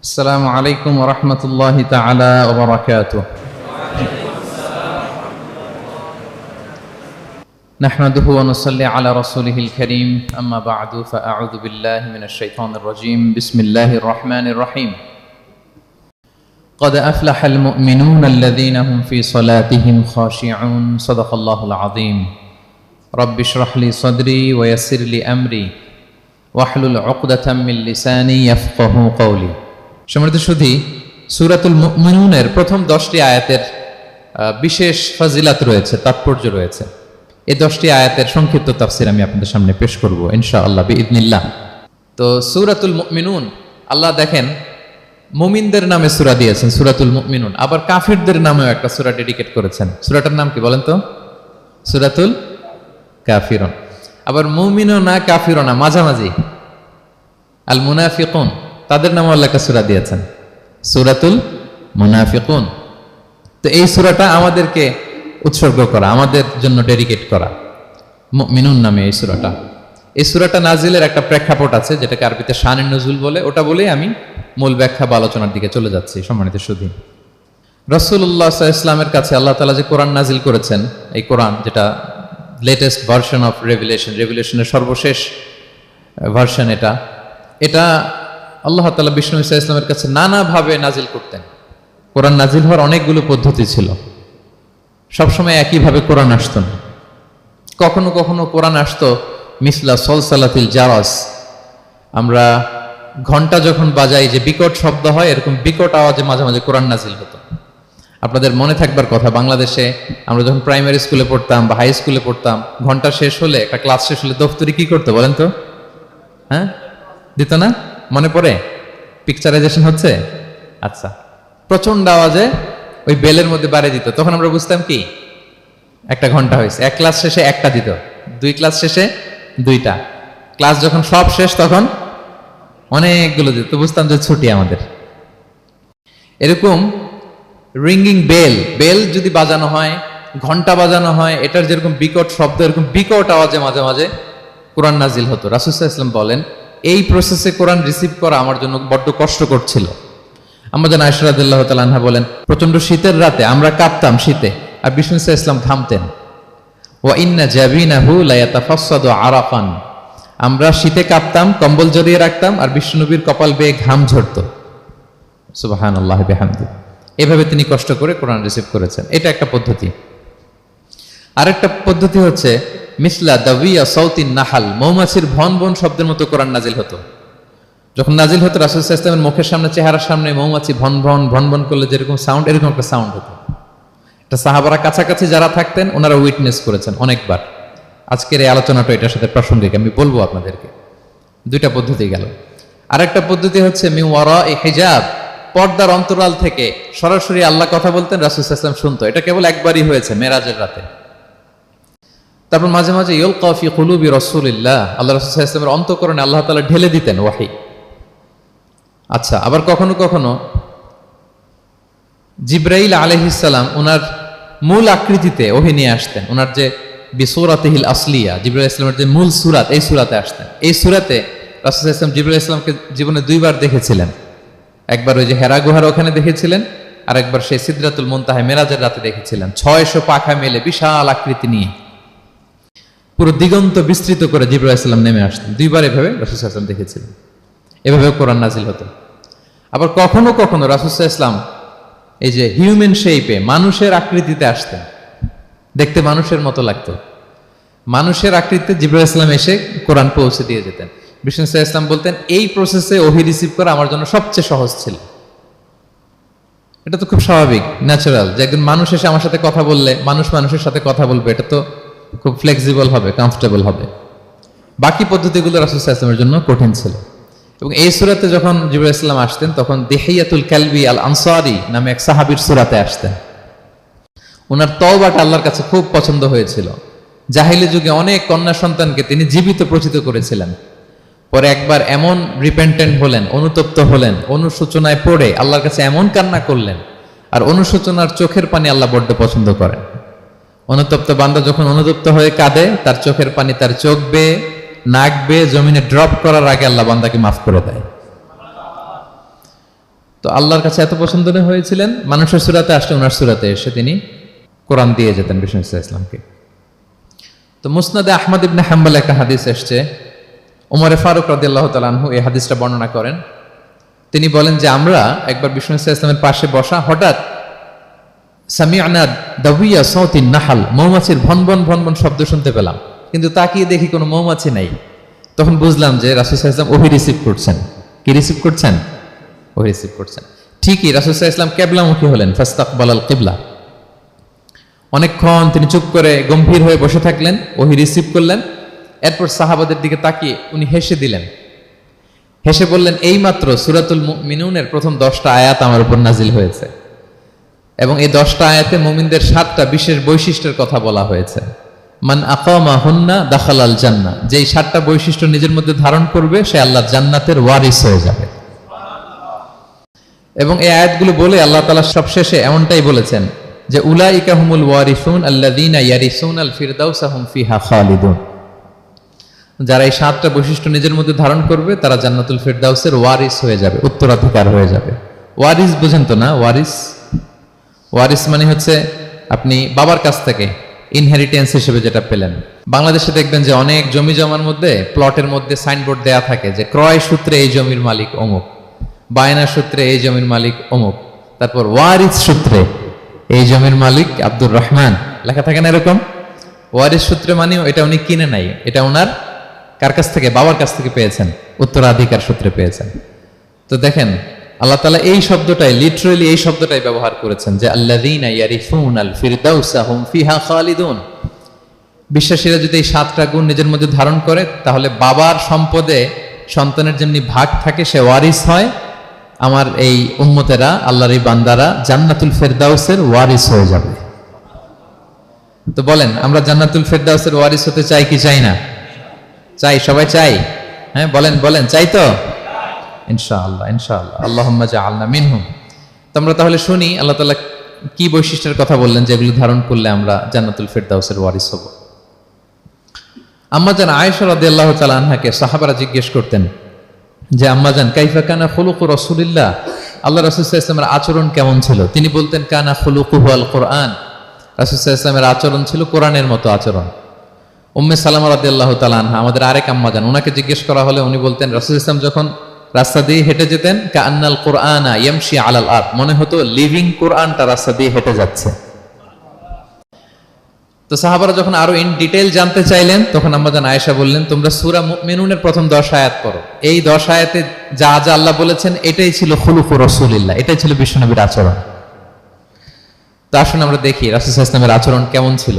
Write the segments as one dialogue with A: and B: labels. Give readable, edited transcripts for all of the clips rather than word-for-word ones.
A: السلام عليكم ورحمة الله تعالى وبركاته. نحمده ونصلي على رسوله الكريم، أما بعد فأعوذ بالله من الشيطان الرجيم. بسم الله الرحمن الرحيم. قد أفلح المؤمنون الذين هم في صلاتهم خاشعون. صدق الله العظيم. رب اشرح لي صدري ويسر لي أمري واحلل عقدة من لساني يفقهوا قولي. সম্মানিত সুধী, সূরাতুল মুমিনুনের প্রথম 10টি আয়াতের বিশেষ ফজিলত রয়েছে, তাৎপর্য রয়েছে। এই 10টি আয়াতের সংক্ষিপ্ত তাফসীর আমি আপনাদের সামনে পেশ করব ইনশাআল্লাহ বিইذنিল্লাহ। তো সূরাতুল মুমিনুন, আল্লাহ দেখেন মুমিনদের নামে সূরা দিয়েছেন সূরাতুল মুমিনুন, আবার কাফিরদের নামেও একটা সূরা ডেডিকেট করেছেন। সূরাটার নাম কি বলেন তো? সূরাতুল কাফিরুন। আবার মুমিনও না কাফিরও না, মাঝামাঝি আল মুনাফিকুন, তাদের নামে আল্লাহ একটা সূরা দিয়েছেন সূরাতুল মুনাফিকুন। তো এই সূরাটা আমাদেরকে উৎসর্গ করা, আমাদের জন্য ডেডিকেট করা, মুমিনুন নামে এই সূরাটা। এই সূরাটা নাজিলের একটা প্রেক্ষাপট আছে, যেটাকে আরবিতে শানে নুজুল বলে। ওটা বলেই আমি মূল ব্যাখ্যা বা আলোচনার দিকে চলে যাচ্ছি। সম্মানিত সুধী, রাসূলুল্লাহ সাল্লাল্লাহু আলাইহি ওয়াসাল্লামের কাছে আল্লাহ তাআলা যে কোরআন নাজিল করেছেন, এই কোরআন যেটা লেটেস্ট ভার্সন অফ রেভিলেশনের সর্বশেষ ভার্সন, এটা আল্লাহ তাআলা বিষ্ণু ঈসা ইসলামের কাছে নানাভাবে নাজিল করতেন। কোরআন নাজিল হওয়ার অনেকগুলো পদ্ধতি ছিল, সবসময় একইভাবে কোরআন আসতো না। কখনো কখনো কোরআন আসতো মিসলা সলসালাতিল জারাস, আমরা ঘন্টা যখন বাজাই যে বিকট শব্দ হয়, এরকম বিকট আওয়াজে মাঝে মাঝে কোরআন নাজিল হতো। আপনাদের মনে থাকবার কথা, বাংলাদেশে আমরা যখন প্রাইমারি স্কুলে পড়তাম বা হাই স্কুলে পড়তাম, ঘন্টা শেষ হলে, একটা ক্লাস শেষ হলে দফতরি কি করতো বলেন তো? হ্যাঁ, দিত না? মনে পড়ে? পিকচারাইজেশন হচ্ছে? আচ্ছা, প্রচন্ড আওয়াজে ওই বেলের মধ্যে বাড়িয়ে দিত। তখন আমরা বুঝতাম কি একটা ঘন্টা হয়েছে। এক ক্লাস শেষে একটা দিত, দুই ক্লাস শেষে দুইটা, ক্লাস যখন সব শেষ তখন অনেকগুলো দিত, তো বুঝতাম যে ছুটি আমাদের। এরকম রিঙ্গিং বেল যদি বাজানো হয়, ঘন্টা বাজানো হয়, এটার যেরকম বিকট শব্দ, এরকম বিকট আওয়াজে মাঝে মাঝে কোরআন নাজিল হতো। রাসূল সাল্লাল্লাহু আলাইহি ওয়াসাল্লাম বলেন, এই প্রসেসে কোরআন রিসিভ করা আমার জন্য বড্ড কষ্টকর ছিল। আমাদের আয়েশা রাদিয়াল্লাহু তাআলা আনহা বলেন, প্রচন্ড শীতের রাতে আমরা কাঁপতাম শীতে, আর বিষ্ণু সাল্লাল্লাহু আলাইহি ওয়াসাল্লাম ঘামতেন। ওয়া ইন্না জাবিনাহু লা ইয়াতাফাসসাদু আরাফান, আমরা শীতে কাঁপতাম, কম্বল জড়িয়ে রাখতাম, আর বিষ্ণুনবীর কপাল বেয়ে ঘাম ঝরতো। সুবহানাল্লাহ বিহামদি। এভাবে তিনি কষ্ট করে কোরআন রিসিভ করেছেন। এটা একটা পদ্ধতি। আরেকটা পদ্ধতি হচ্ছে মিসলা দাবিয়া সাউতিন নাহাল, মৌমাছির ভন ভন শব্দের মতো কোরআন নাজিল হতো। যখন নাজিল হতো, রাসূল সাল্লাল্লাহু আলাইহি ওয়াসাল্লামের মুখের সামনে, চেহারার সামনে মৌমাছি ভন ভন করলে যেরকম সাউন্ড, এরকম একটা সাউন্ড হতো। এটা সাহাবারা কাছাকাছি যারা থাকতেন ওনারা উইটনেস করেছেন অনেকবার। আজকের এই আলোচনাটা এটার সাথে প্রাসঙ্গিক, আমি বলবো আপনাদেরকে। দুইটা পদ্ধতি গেল। আরেকটা পদ্ধতি হচ্ছে মিন ওয়ারাই হিজাব, পর্দার অন্তরাল থেকে সরাসরি আল্লাহ কথা বলতেন, রাসূল সাল্লাল্লাহু আলাইহি ওয়াসাল্লাম শুনতো। এটা কেবল একবারই হয়েছে, মেরাজের রাতে। তারপর মাঝে মাঝে ইউলকা ফি কুলুবি রাসূলিল্লাহ, আল্লাহ রাসূল সাল্লাল্লাহু আলাইহি ওয়াসাল্লামের অন্তঃকরণে আল্লাহ তাআলা ঢেলে দিতেন ওয়াহী। আচ্ছা, আবার কখনো কখনো জিবরাইল আলাইহিস সালাম ওনার মূল আকৃতিতে ওহী নিয়ে আসতেন। ওনার যে বিসূরাতিহিল আসলিয়া, জিবরাইল আলাইহিস সালামের যে মূল সূরাত, এই সূরাতে আসতেন। এই সূরাতে রাসূল সাল্লাল্লাহু আলাইহি ওয়াসাল্লাম জিবরাইল আলাইহিস সালামকে জীবনে দুইবার দেখেছিলেন। একবার ওই যে হেরা গুহার ওখানে দেখেছিলেন, আর একবার সেই সিদরাতুল মুনতাহায় মেরাজের রাতে দেখেছিলেন। 600 পাখা মেলে বিশাল আকৃতি নিয়ে পুরো দিগন্ত বিস্তৃত করে জিবরাইল আলাইহিস সালাম নেমে আসতেন। দুইবার এভাবে রাসূল সাল্লাল্লাহু আলাইহি ওয়াসাল্লাম দেখেছিলেন। এভাবে কোরআন নাজিল হতো। আবার কখনো কখনো রাসূল সাল্লাল্লাহু আলাইহি ওয়াসাল্লাম এই যে হিউম্যান শেপে, মানুষের আকৃতিতে আসতেন, দেখতে মানুষের মতো লাগতো। মানুষের আকৃতিতে জিবরাইল আলাইহিস সালাম এসে কোরআন পৌঁছে দিয়ে যেতেন। বিষ্ণু সাল্লাল্লাহু আলাইহি ওয়াসাল্লাম বলতেন, এই প্রসেসে ওহী রিসিভ করা আমার জন্য সবচেয়ে সহজ ছিল। এটা তো খুব স্বাভাবিক, ন্যাচারাল, যে একজন মানুষ এসে আমার সাথে কথা বললে, মানুষ মানুষের সাথে কথা বলবে, এটা তো খুব ফ্লেক্সিবল হবে, কমফোর্টেবল হবে। বাকি পদ্ধতিগুলো রাসূল সাল্লাল্লাহু আলাইহি ওয়াসাল্লামের জন্য কঠিন ছিল। এবং এই সূরাতে যখন জিবরাইল আলাইহিস সালাম আসতেন, তখন দিহিয়াতুল কালবি আল আনসারী নামে এক সাহাবীর সূরাতে আসতেন। ওনার তওবাটা আল্লাহর কাছে খুব পছন্দ হয়েছিল। জাহিলি যুগে অনেক কন্যা সন্তানকে তিনি জীবিত প্রচিত করেছিলেন। পরে একবার এমন রিপেন্টেন্ট হলেন, অনুতপ্ত হলেন, অনুশোচনায় পড়ে আল্লাহর কাছে এমন কান্না করলেন, আর অনুশোচনার চোখের পানি আল্লাহ বড্ড পছন্দ করেন। অনুতপ্ত বান্দা যখন অনুতপ্ত হয়ে কাঁদে, তার চোখের পানি তার চোখ বেয়ে, নাক বেয়ে জমিনে ড্রপ করার আগে আল্লাহ বান্দাকে মাফ করে দেয়। তো আল্লাহর কাছে এত পছন্দ হয়েছিলেন, মানুষের সূরাতে আসলে ওনার সূরাতে এসে তিনি কোরআন দিয়ে যেতেন বিষ্ণু ইসলামকে। তো মুসনাদে আহমদ ইবনে হাম্বল একটা হাদিস এসছে, ওমরে ফারুক রাদিয়াল্লাহু তাআলা আনহু এই হাদিসটা বর্ণনা করেন। তিনি বলেন যে আমরা একবার বিষ্ণু ইসলামের পাশে বসা, হঠাৎ সামি'না দাবিয়া সাউতিন নাহাল, মৌমাছির ভনভন ভনভন শব্দ শুনতে পেলাম, কিন্তু তাকিয়ে দেখি কোনো মৌমাছি নাই। তখন বুঝলাম যে রাসূল সাল্লাল্লাহু আলাইহি ওয়াসাল্লাম ওহী রিসিভ করছেন। কি রিসিভ করছেন? ওহী রিসিভ করছেন। ঠিকই রাসূল সাল্লাল্লাহু আলাইহি ওয়াসাল্লাম কিবলামুখী হলেন, ফাস্তাকবালাল কিবলা। অনেকক্ষণ তিনি চুপ করে গম্ভীর হয়ে বসে থাকলেন, ওহী রিসিভ করলেন। এরপর সাহাবাদের দিকে তাকিয়ে উনি হেসে দিলেন, হেসে বললেন, এইমাত্র সূরাতুল মুমিনুনের প্রথম 10টা আয়াত আমার উপর নাজিল হয়েছে, এবং এই 10টা আয়াতে মুমিনদের 7টা বিশেষ বৈশিষ্ট্যের কথা বলা হয়েছে। মান আকামা হুন্না দাখালাল জান্নাহ, যেই 7টা বৈশিষ্ট্য নিজের মধ্যে ধারণ করবে সে আল্লাহর জান্নাতের ওয়ারিস হয়ে যাবে। এবং এই আয়াতগুলো বলে আল্লাহ তাআলা সবশেষে এমনটাই বলেছেন যে উলাইকা হুমুল ওয়ারিসুন আল্লাযীনা ইয়ারিসুনাল ফিরদাউসা হুম ফিহা খালিদুন, যারা এই 7টা বৈশিষ্ট্য নিজের মধ্যে ধারণ করবে তারা জান্নাতুল ফিরদাউসের ওয়ারিস হয়ে যাবে, উত্তরাধিকার হয়ে যাবে। ওয়ারিস বুঝেন তো না? ওয়ারিস মানে হচ্ছে আপনি বাবার কাছ থেকে ইনহেরিটেন্স হিসেবে যেটা পেলেন। বাংলাদেশে দেখবেন যে অনেক জমি জমার মধ্যে প্লটের মধ্যে সাইনবোর্ড দেয়া থাকে যে ক্রয় সূত্রে এই জমির মালিক অমুক, বায়না সূত্রে এই জমির মালিক অমুক, তারপর ওয়ারিস সূত্রে এই জমির মালিক আব্দুর রহমান, লেখা থাকে না এরকম? ওয়ারিস সূত্রে মানে এটা উনি কিনে নাই, এটা ওনার কার কাছ থেকে? বাবার কাছ থেকে পেয়েছেন, উত্তরাধিকার সূত্রে পেয়েছেন। তো দেখেন আল্লাহ তাআলা এই শব্দটাই, লিটারালি এই শব্দটাই ব্যবহার করেছেন যে আল্লাযীনা ইয়ারিফুনাল ফিরদাউসা হুম ফিহা খালিদুন। বিশ্বাসীরা যদি এই 7টা গুণ নিজের মধ্যে ধারণ করে তাহলে বাবার সম্পদে সন্তানের যেমনি ভাগ থাকে সে ওয়ারিস হয়, আমার এই উম্মতেরা, আল্লাহর এই বান্দারা জান্নাতুল ফিরদাউসের ওয়ারিস হয়ে যাবে। তো বলেন আমরা জান্নাতুল ফিরদাউসের ওয়ারিস হতে চাই কি চাই না? চাই, সবাই চাই। হ্যাঁ বলেন বলেন, চাই তো? ইনশাআল্লাহ ইনশাআল্লাহ, আল্লাহুম্মা জাআলনা মিনহুম। তো আমরা তাহলে শুনি আল্লাহ তাআলা কি বৈশিষ্ট্যের কথা বললেন যেগুলো ধারণ করলে আমরা জান্নাতুল ফিরদাউসের ওয়ারিস হব। আম্মাজান আয়েশা রাদিয়াল্লাহু তাআলা আনহাকে সাহাবারা জিজ্ঞেস করতেন যে আম্মাজান কাইফা কানা খুলুকু রাসূলিল্লাহ, আল্লাহ রাসূল সাল্লাল্লাহু আলাইহি ওয়াসাল্লামের আচরণ কেমন ছিল? তিনি বলতেন কানা খুলুকুহু আল কুরআন, রাসূল সাল্লাল্লাহু আলাইহি ওয়াসাল্লামের আচরণ ছিল কোরআনের মতো আচরণ। উম্মে সালামা রাদিয়াল্লাহু তাআলা আনহা, আমাদের আরেক আম্মাজান, ওনাকে জিজ্ঞেস করা হলে উনি বলতেন রাসূল সাল্লাল্লাহু আলাইহি ওয়াসাল্লাম যখন রাস্তা দিয়ে হেঁটে যেতেন কাআন্নাল কুরআনা ইয়ামশি আলাল আরদ, মনে হতো লিভিং কোরআনটা রাস্তা দিয়ে হেঁটে যাচ্ছে। তো সাহাবারা যখন আরো ইন ডিটেইল জানতে চাইলেন তখন আম্মাজান আয়েশা বললেন তোমরা সূরা মুমিনুনের প্রথম 10 আয়াত পড়ো, এই 10 আয়াতে যা যা আল্লাহ বলেছেন এটাই ছিল খুলুকু রাসূলিল্লাহ, এটাই ছিল বিশ্বনবীর আচরণ। তো আসুন আমরা দেখি রাসূল সাল্লাল্লাহু আলাইহি ওয়াসাল্লামের আচরণ কেমন ছিল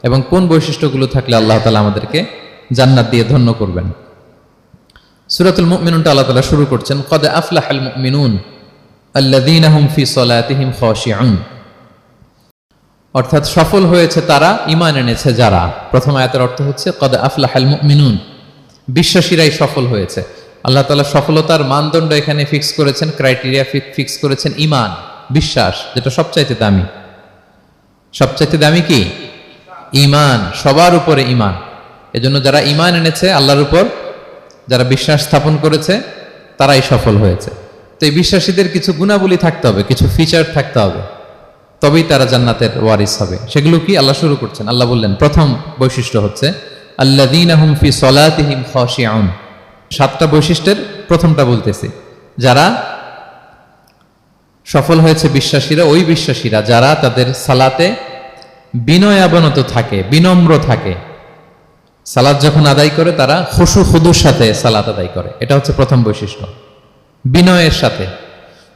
A: এবং কোন বৈশিষ্ট্যগুলো থাকলে আল্লাহ তাআলা আমাদেরকে জান্নাত দিয়ে ধন্য করবেন। সূরাতুল মুমিনুনটা আল্লাহ তাআলা শুরু করছেন ক্বাদ আফলাহাল মুমিনুন আল্লাযীনা হুম ফি সলাতিহিম খাশিউন, অর্থাৎ সফল হয়েছে তারা, ঈমান এনেছে যারা। প্রথম আয়াতের অর্থ হচ্ছে ক্বাদ আফলাহাল মুমিনুন, বিশ্বাসীরাই সফল হয়েছে। আল্লাহ তাআলা সফলতার মানদণ্ড এখানে ফিক্স করেছেন, ক্রাইটেরিয়া ফিক্স করেছেন ঈমান, বিশ্বাস, যেটা সবচাইতে দামি। সবচাইতে দামি কি? ঈমান, সবার উপরে ঈমান। এজন্য যারা ঈমান এনেছে আল্লাহর উপর, যারা বিশ্বাস স্থাপন করেছে তারাই সফল হয়েছে। তো এই বিশ্বাসীদের কিছু গুণাবলী থাকতে হবে, কিছু ফিচার থাকতে হবে, তবেই তারা জান্নাতের ওয়ারিস হবে। সেগুলো কি আল্লাহ শুরু করছেন। আল্লাহ বললেন প্রথম বৈশিষ্ট্য হচ্ছে আল্লাযীনা হুম ফি সলাতিহিম খাশিউন। 7টা বৈশিষ্ট্যের প্রথমটা বলতেছি, যারা সফল হয়েছে বিশ্বাসীরা, ওই বিশ্বাসীরা যারা তাদের সালাতে বিনয়াবনত থাকে, বিনম্র থাকে। সালাত যখন আদায় করে তারা খুশু খুদুর সাথে সালাত আদায় করে, এটা হচ্ছে প্রথম বৈশিষ্ট্য। বিনয়ের সাথে।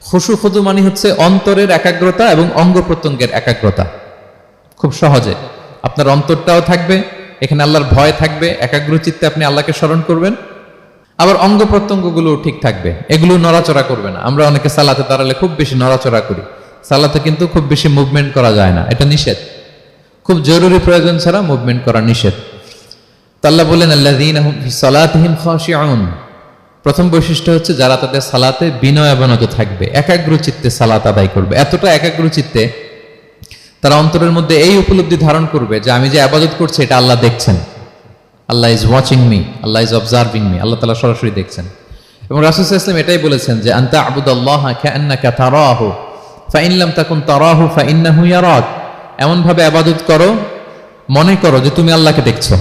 A: খুশু খুদু মানে হচ্ছে অন্তরের একাগ্রতা এবং অঙ্গ প্রত্যঙ্গের একাগ্রতা। খুব সহজে আপনার অন্তরটাও থাকবে, এখানে আল্লাহর ভয় থাকবে, একাগ্র চিত্তে আপনি আল্লাহকে স্মরণ করবেন, আবার অঙ্গ প্রত্যঙ্গগুলো ঠিক থাকবে, এগুলো নড়াচড়া করবে না। আমরা অনেকে সালাতে দাঁড়ালে খুব বেশি নড়াচড়া করি, সালাতে কিন্তু খুব বেশি মুভমেন্ট করা যায় না, এটা নিষেধ। খুব জরুরি প্রয়োজন ছাড়া মুভমেন্ট করা নিষেধ। আল্লাহ বলেন আল্লাযীনা হুম ফি সলাতিহিম খাশিউন, প্রথম বৈশিষ্ট্য হচ্ছে যারা তাদের সালাতে বিনয়াবনত থাকবে, একাগ্র চিত্তে সালাত আদায় করবে। এতটা একাগ্র চিত্তে তারা অন্তরের মধ্যে এই উপলব্ধি ধারণ করবে যে আমি যে ইবাদত করছি এটা আল্লাহ দেখছেন, Allah is watching me, Allah is observing me, Allah তাআলা সরাসরি দেখছেন। এবং রাসূল সাল্লাল্লাহু আলাইহি ওয়াসাল্লাম এটাই বলেছেন যে আনতা আবুদাল্লাহা কাআন্নাকা তারাহু ফাইন লাম তাকুন তারাহু ফাইন্নাহু ইয়ারাক। এমন ভাবে ইবাদত করো মনে করো যে তুমি আল্লাহকে দেখছো।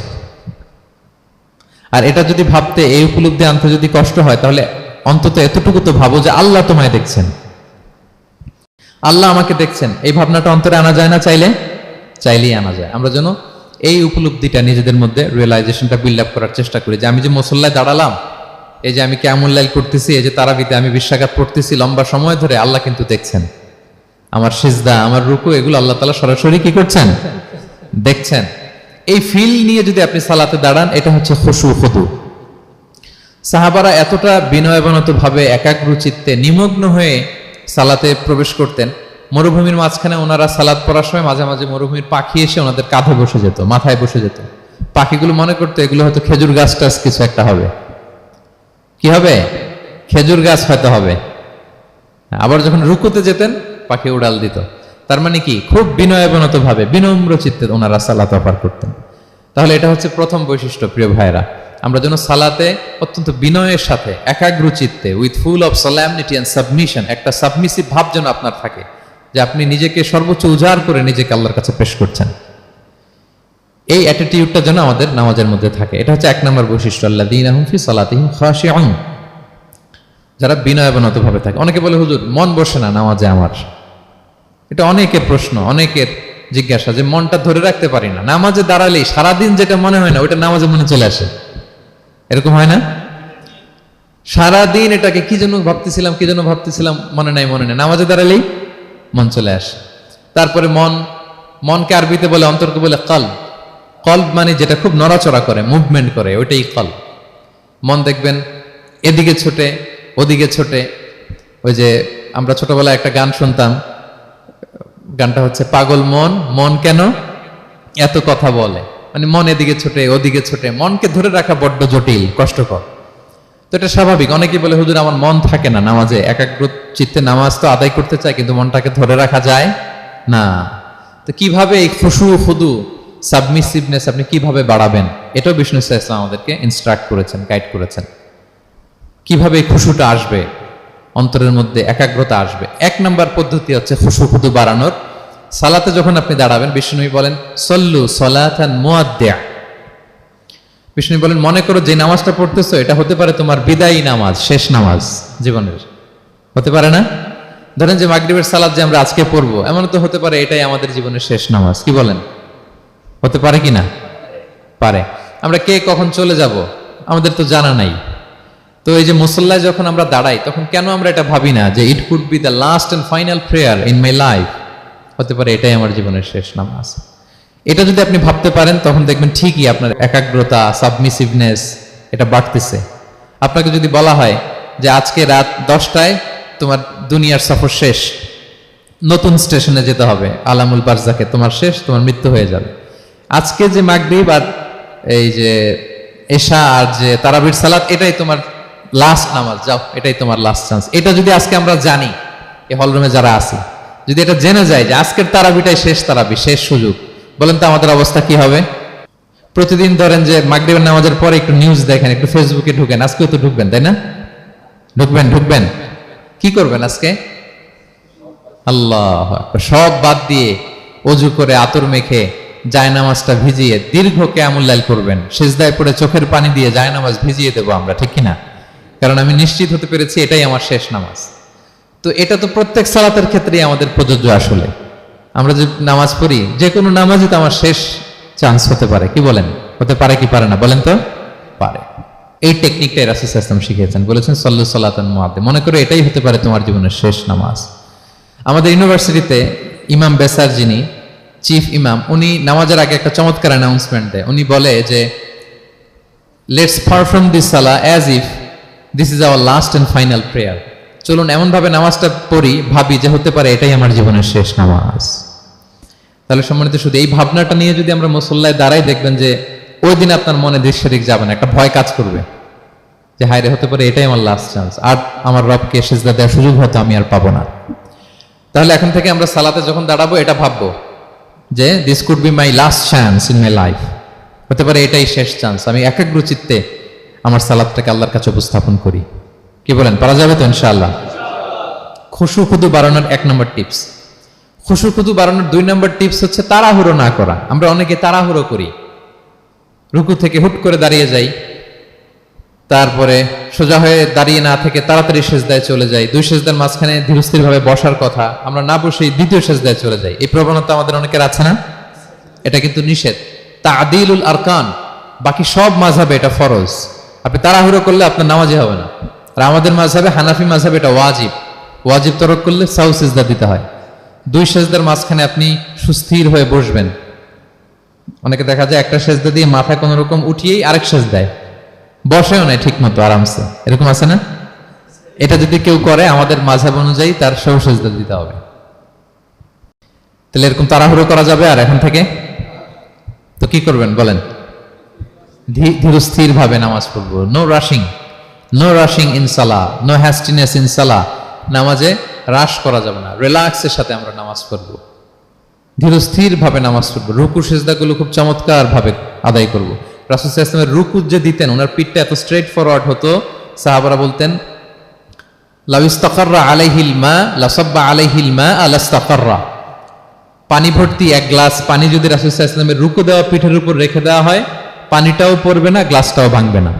A: আর এটা যদি ভাবতে, এই উপলব্ধি আনতে যদি কষ্ট হয়, তাহলে অন্তত এতটুকু তো ভাবো যে আল্লাহ তোমায় দেখছেন, আল্লাহ আমাকে দেখছেন। এই ভাবনাটা অন্তরে আনা যায় না? চাইলেই আনা যায়। আমরা যেন এই উপলব্ধিটা নিজেদের মধ্যে, রিয়েলাইজেশনটা বিল্ড আপ করার চেষ্টা করি যে আমি যে মুসল্লায় দাঁড়ালাম, এই যে আমি কিয়ামুল লাইল করতেছি, এই যে তারাবিতে আমি বিশ্বকাপ পড়তেছি লম্বা সময় ধরে, আল্লাহ কিন্তু দেখছেন। আমার সিজদা, আমার রুকু, এগুলো আল্লাহ তাআলা সরাসরি কি করছেন? দেখছেন। এই ফিল নিয়ে যদি আপনি সালাতে দাঁড়ান, এটা হচ্ছে খুশু খুদু। সাহাবারা এতটা বিনয়বনত ভাবে একাগ্র চিত্তে নিমগ্ন হয়ে সালাতে প্রবেশ করতেন, মরুভূমির মাঝখানে ওনারা সালাত পড়ার সময় মাঝে মাঝে মরুভূমির পাখি এসে ওনাদের কাঁধে বসে যেত, মাথায় বসে যেত। পাখিগুলো মনে করতো এগুলো হয়তো খেজুর গাছ টাছ কিছু একটা হবে। কি হবে? খেজুর গাছ হয়তো হবে। আবার যখন রুকুতে যেতেন, পাখি উড়াল দিত। তার মানে কি, খুব বিনয়বনত ভাবে, বিনম্র চিত্তে ওনারা সালাত অফার করতেন। তাহলে এটা হচ্ছে প্রথম বৈশিষ্ট্য। প্রিয় ভাইরা, আমরা যেন সালাতে অত্যন্ত বিনয়ের সাথে, একাগ্র চিত্তে, with full of solemnity and submission, একটা সাবমিসিভ ভাব যেন আপনার থাকে, যে আপনি নিজেকে সর্বোচ্চ উজাড় করে নিজেকে আল্লাহর কাছে পেশ করছেন। এই অ্যাটিটিউডটা যেন আমাদের নামাজের মধ্যে থাকে। এটা হচ্ছে এক নম্বর বৈশিষ্ট্য, আল্লাযীনা হুম ফি সালাতিহিম খাশিউন, যারা বিনয়বনত ভাবে থাকে। অনেকে বলে, হুজুর মন বসে না নামাজে আমার। এটা অনেকের প্রশ্ন, অনেকের জিজ্ঞাসা, যে মনটা ধরে রাখতে পারি না। নামাজে দাঁড়ালেই সারাদিন যেটা মনে হয় না, ওইটা নামাজে মনে চলে আসে। এরকম হয় না? সারাদিন এটাকে কি যেন ভাবতেছিলাম, মনে নাই। নামাজে দাঁড়ালেই মন চলে আসে। তারপরে মনকে আরবিতে বলে, অন্তরকে বলে কলব। কলব মানে যেটা খুব নড়াচড়া করে, মুভমেন্ট করে, ওইটাই কলব। মন দেখবেন এদিকে ছোটে, ওদিকে ছোটে। ওই যে আমরা ছোটবেলায় একটা গান শুনতাম, গানটা হচ্ছে পাগল মন, মন কেন এত কথা বলে। মানে মন এদিকে ছোটে, ওদিকে ছোটে। মনকে ধরে রাখা বড্ড জটিল, কষ্টকর। তো এটা স্বাভাবিক। অনেকেই বলে, হুজুর আমার মন থাকে না নামাজে, একাগ্র চিত্তে নামাজ তো আদায় করতে চাই, কিন্তু মনটাকে ধরে রাখা যায় না। তো কিভাবে এই খুশু খুদু, সাবমিসিভনেস আপনি কিভাবে বাড়াবেন, এটাও বিষ্ণু সাল্লাল্লাহু আলাইহি ওয়াসাল্লাম আমাদেরকে ইনস্ট্রাক্ট করেছেন, গাইড করেছেন। কিভাবে এই খুশুটা আসবে, অন্তরের মধ্যে একাগ্রতা আসবে। এক নাম্বার পদ্ধতি হচ্ছে খুশু খুদু বাড়ানোর। সালাতে যখন আপনি দাঁড়াবেন, বিষ্ণু বলেন সল্লু সলাতান মুআদ্দিয়া। বিষ্ণু বলেন, মনে করো যে নামাজটা পড়তেছো, এটা হতে পারে তোমার বিদায়ী নামাজ, শেষ নামাজ জীবনের। হতে পারে না? ধরেন যে মাগরিবের সালাত যে আমরা আজকে পড়বো, এমন তো হতে পারে এটাই আমাদের জীবনের শেষ নামাজ। কি বলেন? হতে পারে কি না? পারে। আমরা কে কখন চলে যাব আমাদের তো জানা নাই। তো এই যে মুসল্লায় যখন আমরা দাঁড়াই, তখন কেন আমরা এটা ভাবি না যে it could be the last and final prayer in my life? হতে পারে এটাই আমার জীবনের শেষ নামাজ। এটা যদি আপনি ভাবতে পারেন, তখন দেখবেন ঠিকই আপনার একাগ্রতা, সাবমিসিভনেস এটা বাড়তেছে। আপনাকে যদি বলা হয় যে আজকে রাত 10টায় তোমার দুনিয়ার সফর শেষ, নতুন স্টেশনে যেতে হবে, আলামুল বারজাকে, তোমার শেষ, তোমার মৃত্যু হয়ে যাবে। আজকে যে মাগরিব আর এই যে এশা আর যে তারাবির সালাত, এটাই তোমার লাস্ট নামাজ, যাও এটাই তোমার লাস্ট চান্স। এটা যদি আজকে আমরা জানি, এই হলরুমে যারা আছি, যদি এটা জেনে যায় যে আজকের তারাবিটাই শেষ তারাবি, শেষ সুযোগ, বলেন তো আমাদের অবস্থা কি হবে? প্রতিদিন ধরেন যে মাগরিবের নামাজের পরে একটু নিউজ দেখেন, একটু ফেসবুকে ঢুকেন। আজকেও তো ঢুকবেন, তাই না? ঢুকবেন। কি করবেন আজকে? আল্লাহ সব বাদ দিয়ে অজু করে আতর মেখে জায়নামাজটা ভিজিয়ে দীর্ঘ কিয়ামুল লাইল করবেন। সিজদায় পড়ে চোখের পানি দিয়ে জায়নামাজ ভিজিয়ে দেবো আমরা, ঠিক কিনা? কারণ আমি নিশ্চিত হতে পেরেছি এটাই আমার শেষ নামাজ। তো এটা তো প্রত্যেক সালাতের ক্ষেত্রেই আমাদের প্রযোজ্য। আসলে আমরা যে নামাজ পড়ি, যে কোনো নামাজই তো আমার শেষ চান্স হতে পারে। কি বলেন? হতে পারে কি পারে না? বলেন তো। পারে। এই টেকনিকটাই রাসূল সাল্লাল্লাহু আলাইহি ওয়াসাল্লাম শিখিয়েছেন, বলেছেন সল্লু সালাতান মুআদ্দিয়া। মনে করো এটাই হতে পারে তোমার জীবনের শেষ নামাজ। আমাদের ইউনিভার্সিটিতে ইমাম বেসার, যিনি চিফ ইমাম, উনি নামাজের আগে একটা চমৎকার অ্যানাউন্সমেন্ট দেয়। উনি বলে যে লেটস পারফর্ম দিস সালাহ as if this is our last and final prayer. চলুন এমন ভাবে নামাজটা পড়ি, ভাবি যে হতে পারে এটাই আমার জীবনের শেষ নামাজ। তাহলে সম্মানিত, শুধু এই ভাবনাটা নিয়ে যদি আমরা মুসল্লায় দাঁড়াই, দেখবেন যে ওই দিন আপনার মনে দৃশ্যরিক যাবে না, একটা ভয় কাজ করবে যে হায় রে, হতে পারে এটাই আমার লাস্ট চান্স, আর আমার রবকে সিজদা দেওয়ার সুযোগ হয়তো আমি আর পাবো না। তাহলে এখন থেকে আমরা সালাতে যখন দাঁড়াবো, এটা ভাববো যে this could be my last chance in my life. হতে পারে এটাই শেষ চান্স, আমি একাগ্র চিত্তে আমার সালাতটাকে আল্লাহর কাছে উপস্থাপন করি। কি বলেন, পারা যাবে তো ইনশাআল্লাহ? খুশু খুদু বাড়ানোর 1 নম্বর টিপস। খুশু খুদু বাড়ানোর 2 নম্বর টিপস হচ্ছে তাড়াহুড়ো না করা। আমরা অনেকে তাড়াহুড়ো করি, রুকু থেকে হুট করে দাঁড়িয়ে যাই, তারপরে সোজা হয়ে দাঁড়িয়ে না থেকে তাড়াতাড়ি সেজদায় চলে যাই, 2 সেজদার মাঝখানে ধীরস্থির ভাবে বসার কথা, আমরা না বসেই 2য় সেজদায় চলে যাই। এই প্রবণতা আমাদের অনেকের আছে না? এটা কিন্তু নিষেধ। তা'দিলুল আরকান, বাকি সব মাযহাবে এটা ফরজ। আপনি তাড়াহুড়ো করলে আপনার নামাজই হবে না। আর আমাদের মাযহাবে, হানাফি মাযহাবে এটা ওয়াজিব। ওয়াজিব তরক করলে সাউ সিজদা দিতে হয়। 2 সেজদার মাঝখানে আপনি সুস্থির হয়ে বসবেন। অনেকে দেখা যায় একটা সেজদা দিয়ে মাথা কোনো রকম উঠিয়েই আরেক সেজদায় বসেও নাই ঠিক মতো আরামসে, এরকম আছে না? এটা যদি কেউ করে আমাদের মাযহাব অনুযায়ী তার সাউ সিজদা দিতে হবে। তাহলে এরকম তাড়াহুড়ো করা যাবে আর এখন থেকে? তো কি করবেন বলেন? ধীরস্থির ভাবে নামাজ পড়বো। No rushing, no rushing in সালাহ, নো হ্যাস্টিনেস ইন সালাহ। নামাজে রাশ করা যাবে না, রিল্যাক্সের সাথে আমরা নামাজ পড়বো, ধীরস্থির ভাবে নামাজ পড়বো। রুকু সেজদাগুলো খুব চমৎকার ভাবে আদায় করবো। রাসূল সাল্লাল্লাহু আলাইহি ওয়াসাল্লামের রুকু যে দিতেন, ওনার পিঠটা এত স্ট্রেট ফরওয়ার্ড হতো, সাহাবারা বলতেন লাউ ইস্তাকাররা আলাইহিল মা লাসাব্বা আলাইহিল মা আলাস্তাকাররা। পানি ভর্তি 1 গ্লাস পানি যদি রাসূল সাল্লাল্লাহু আলাইহি ওয়াসাল্লামের রুকু দেওয়া পিঠের উপর রেখে দেওয়া হয়, পানিটাও পড়বে না, গ্লাসটাও ভাঙবে না।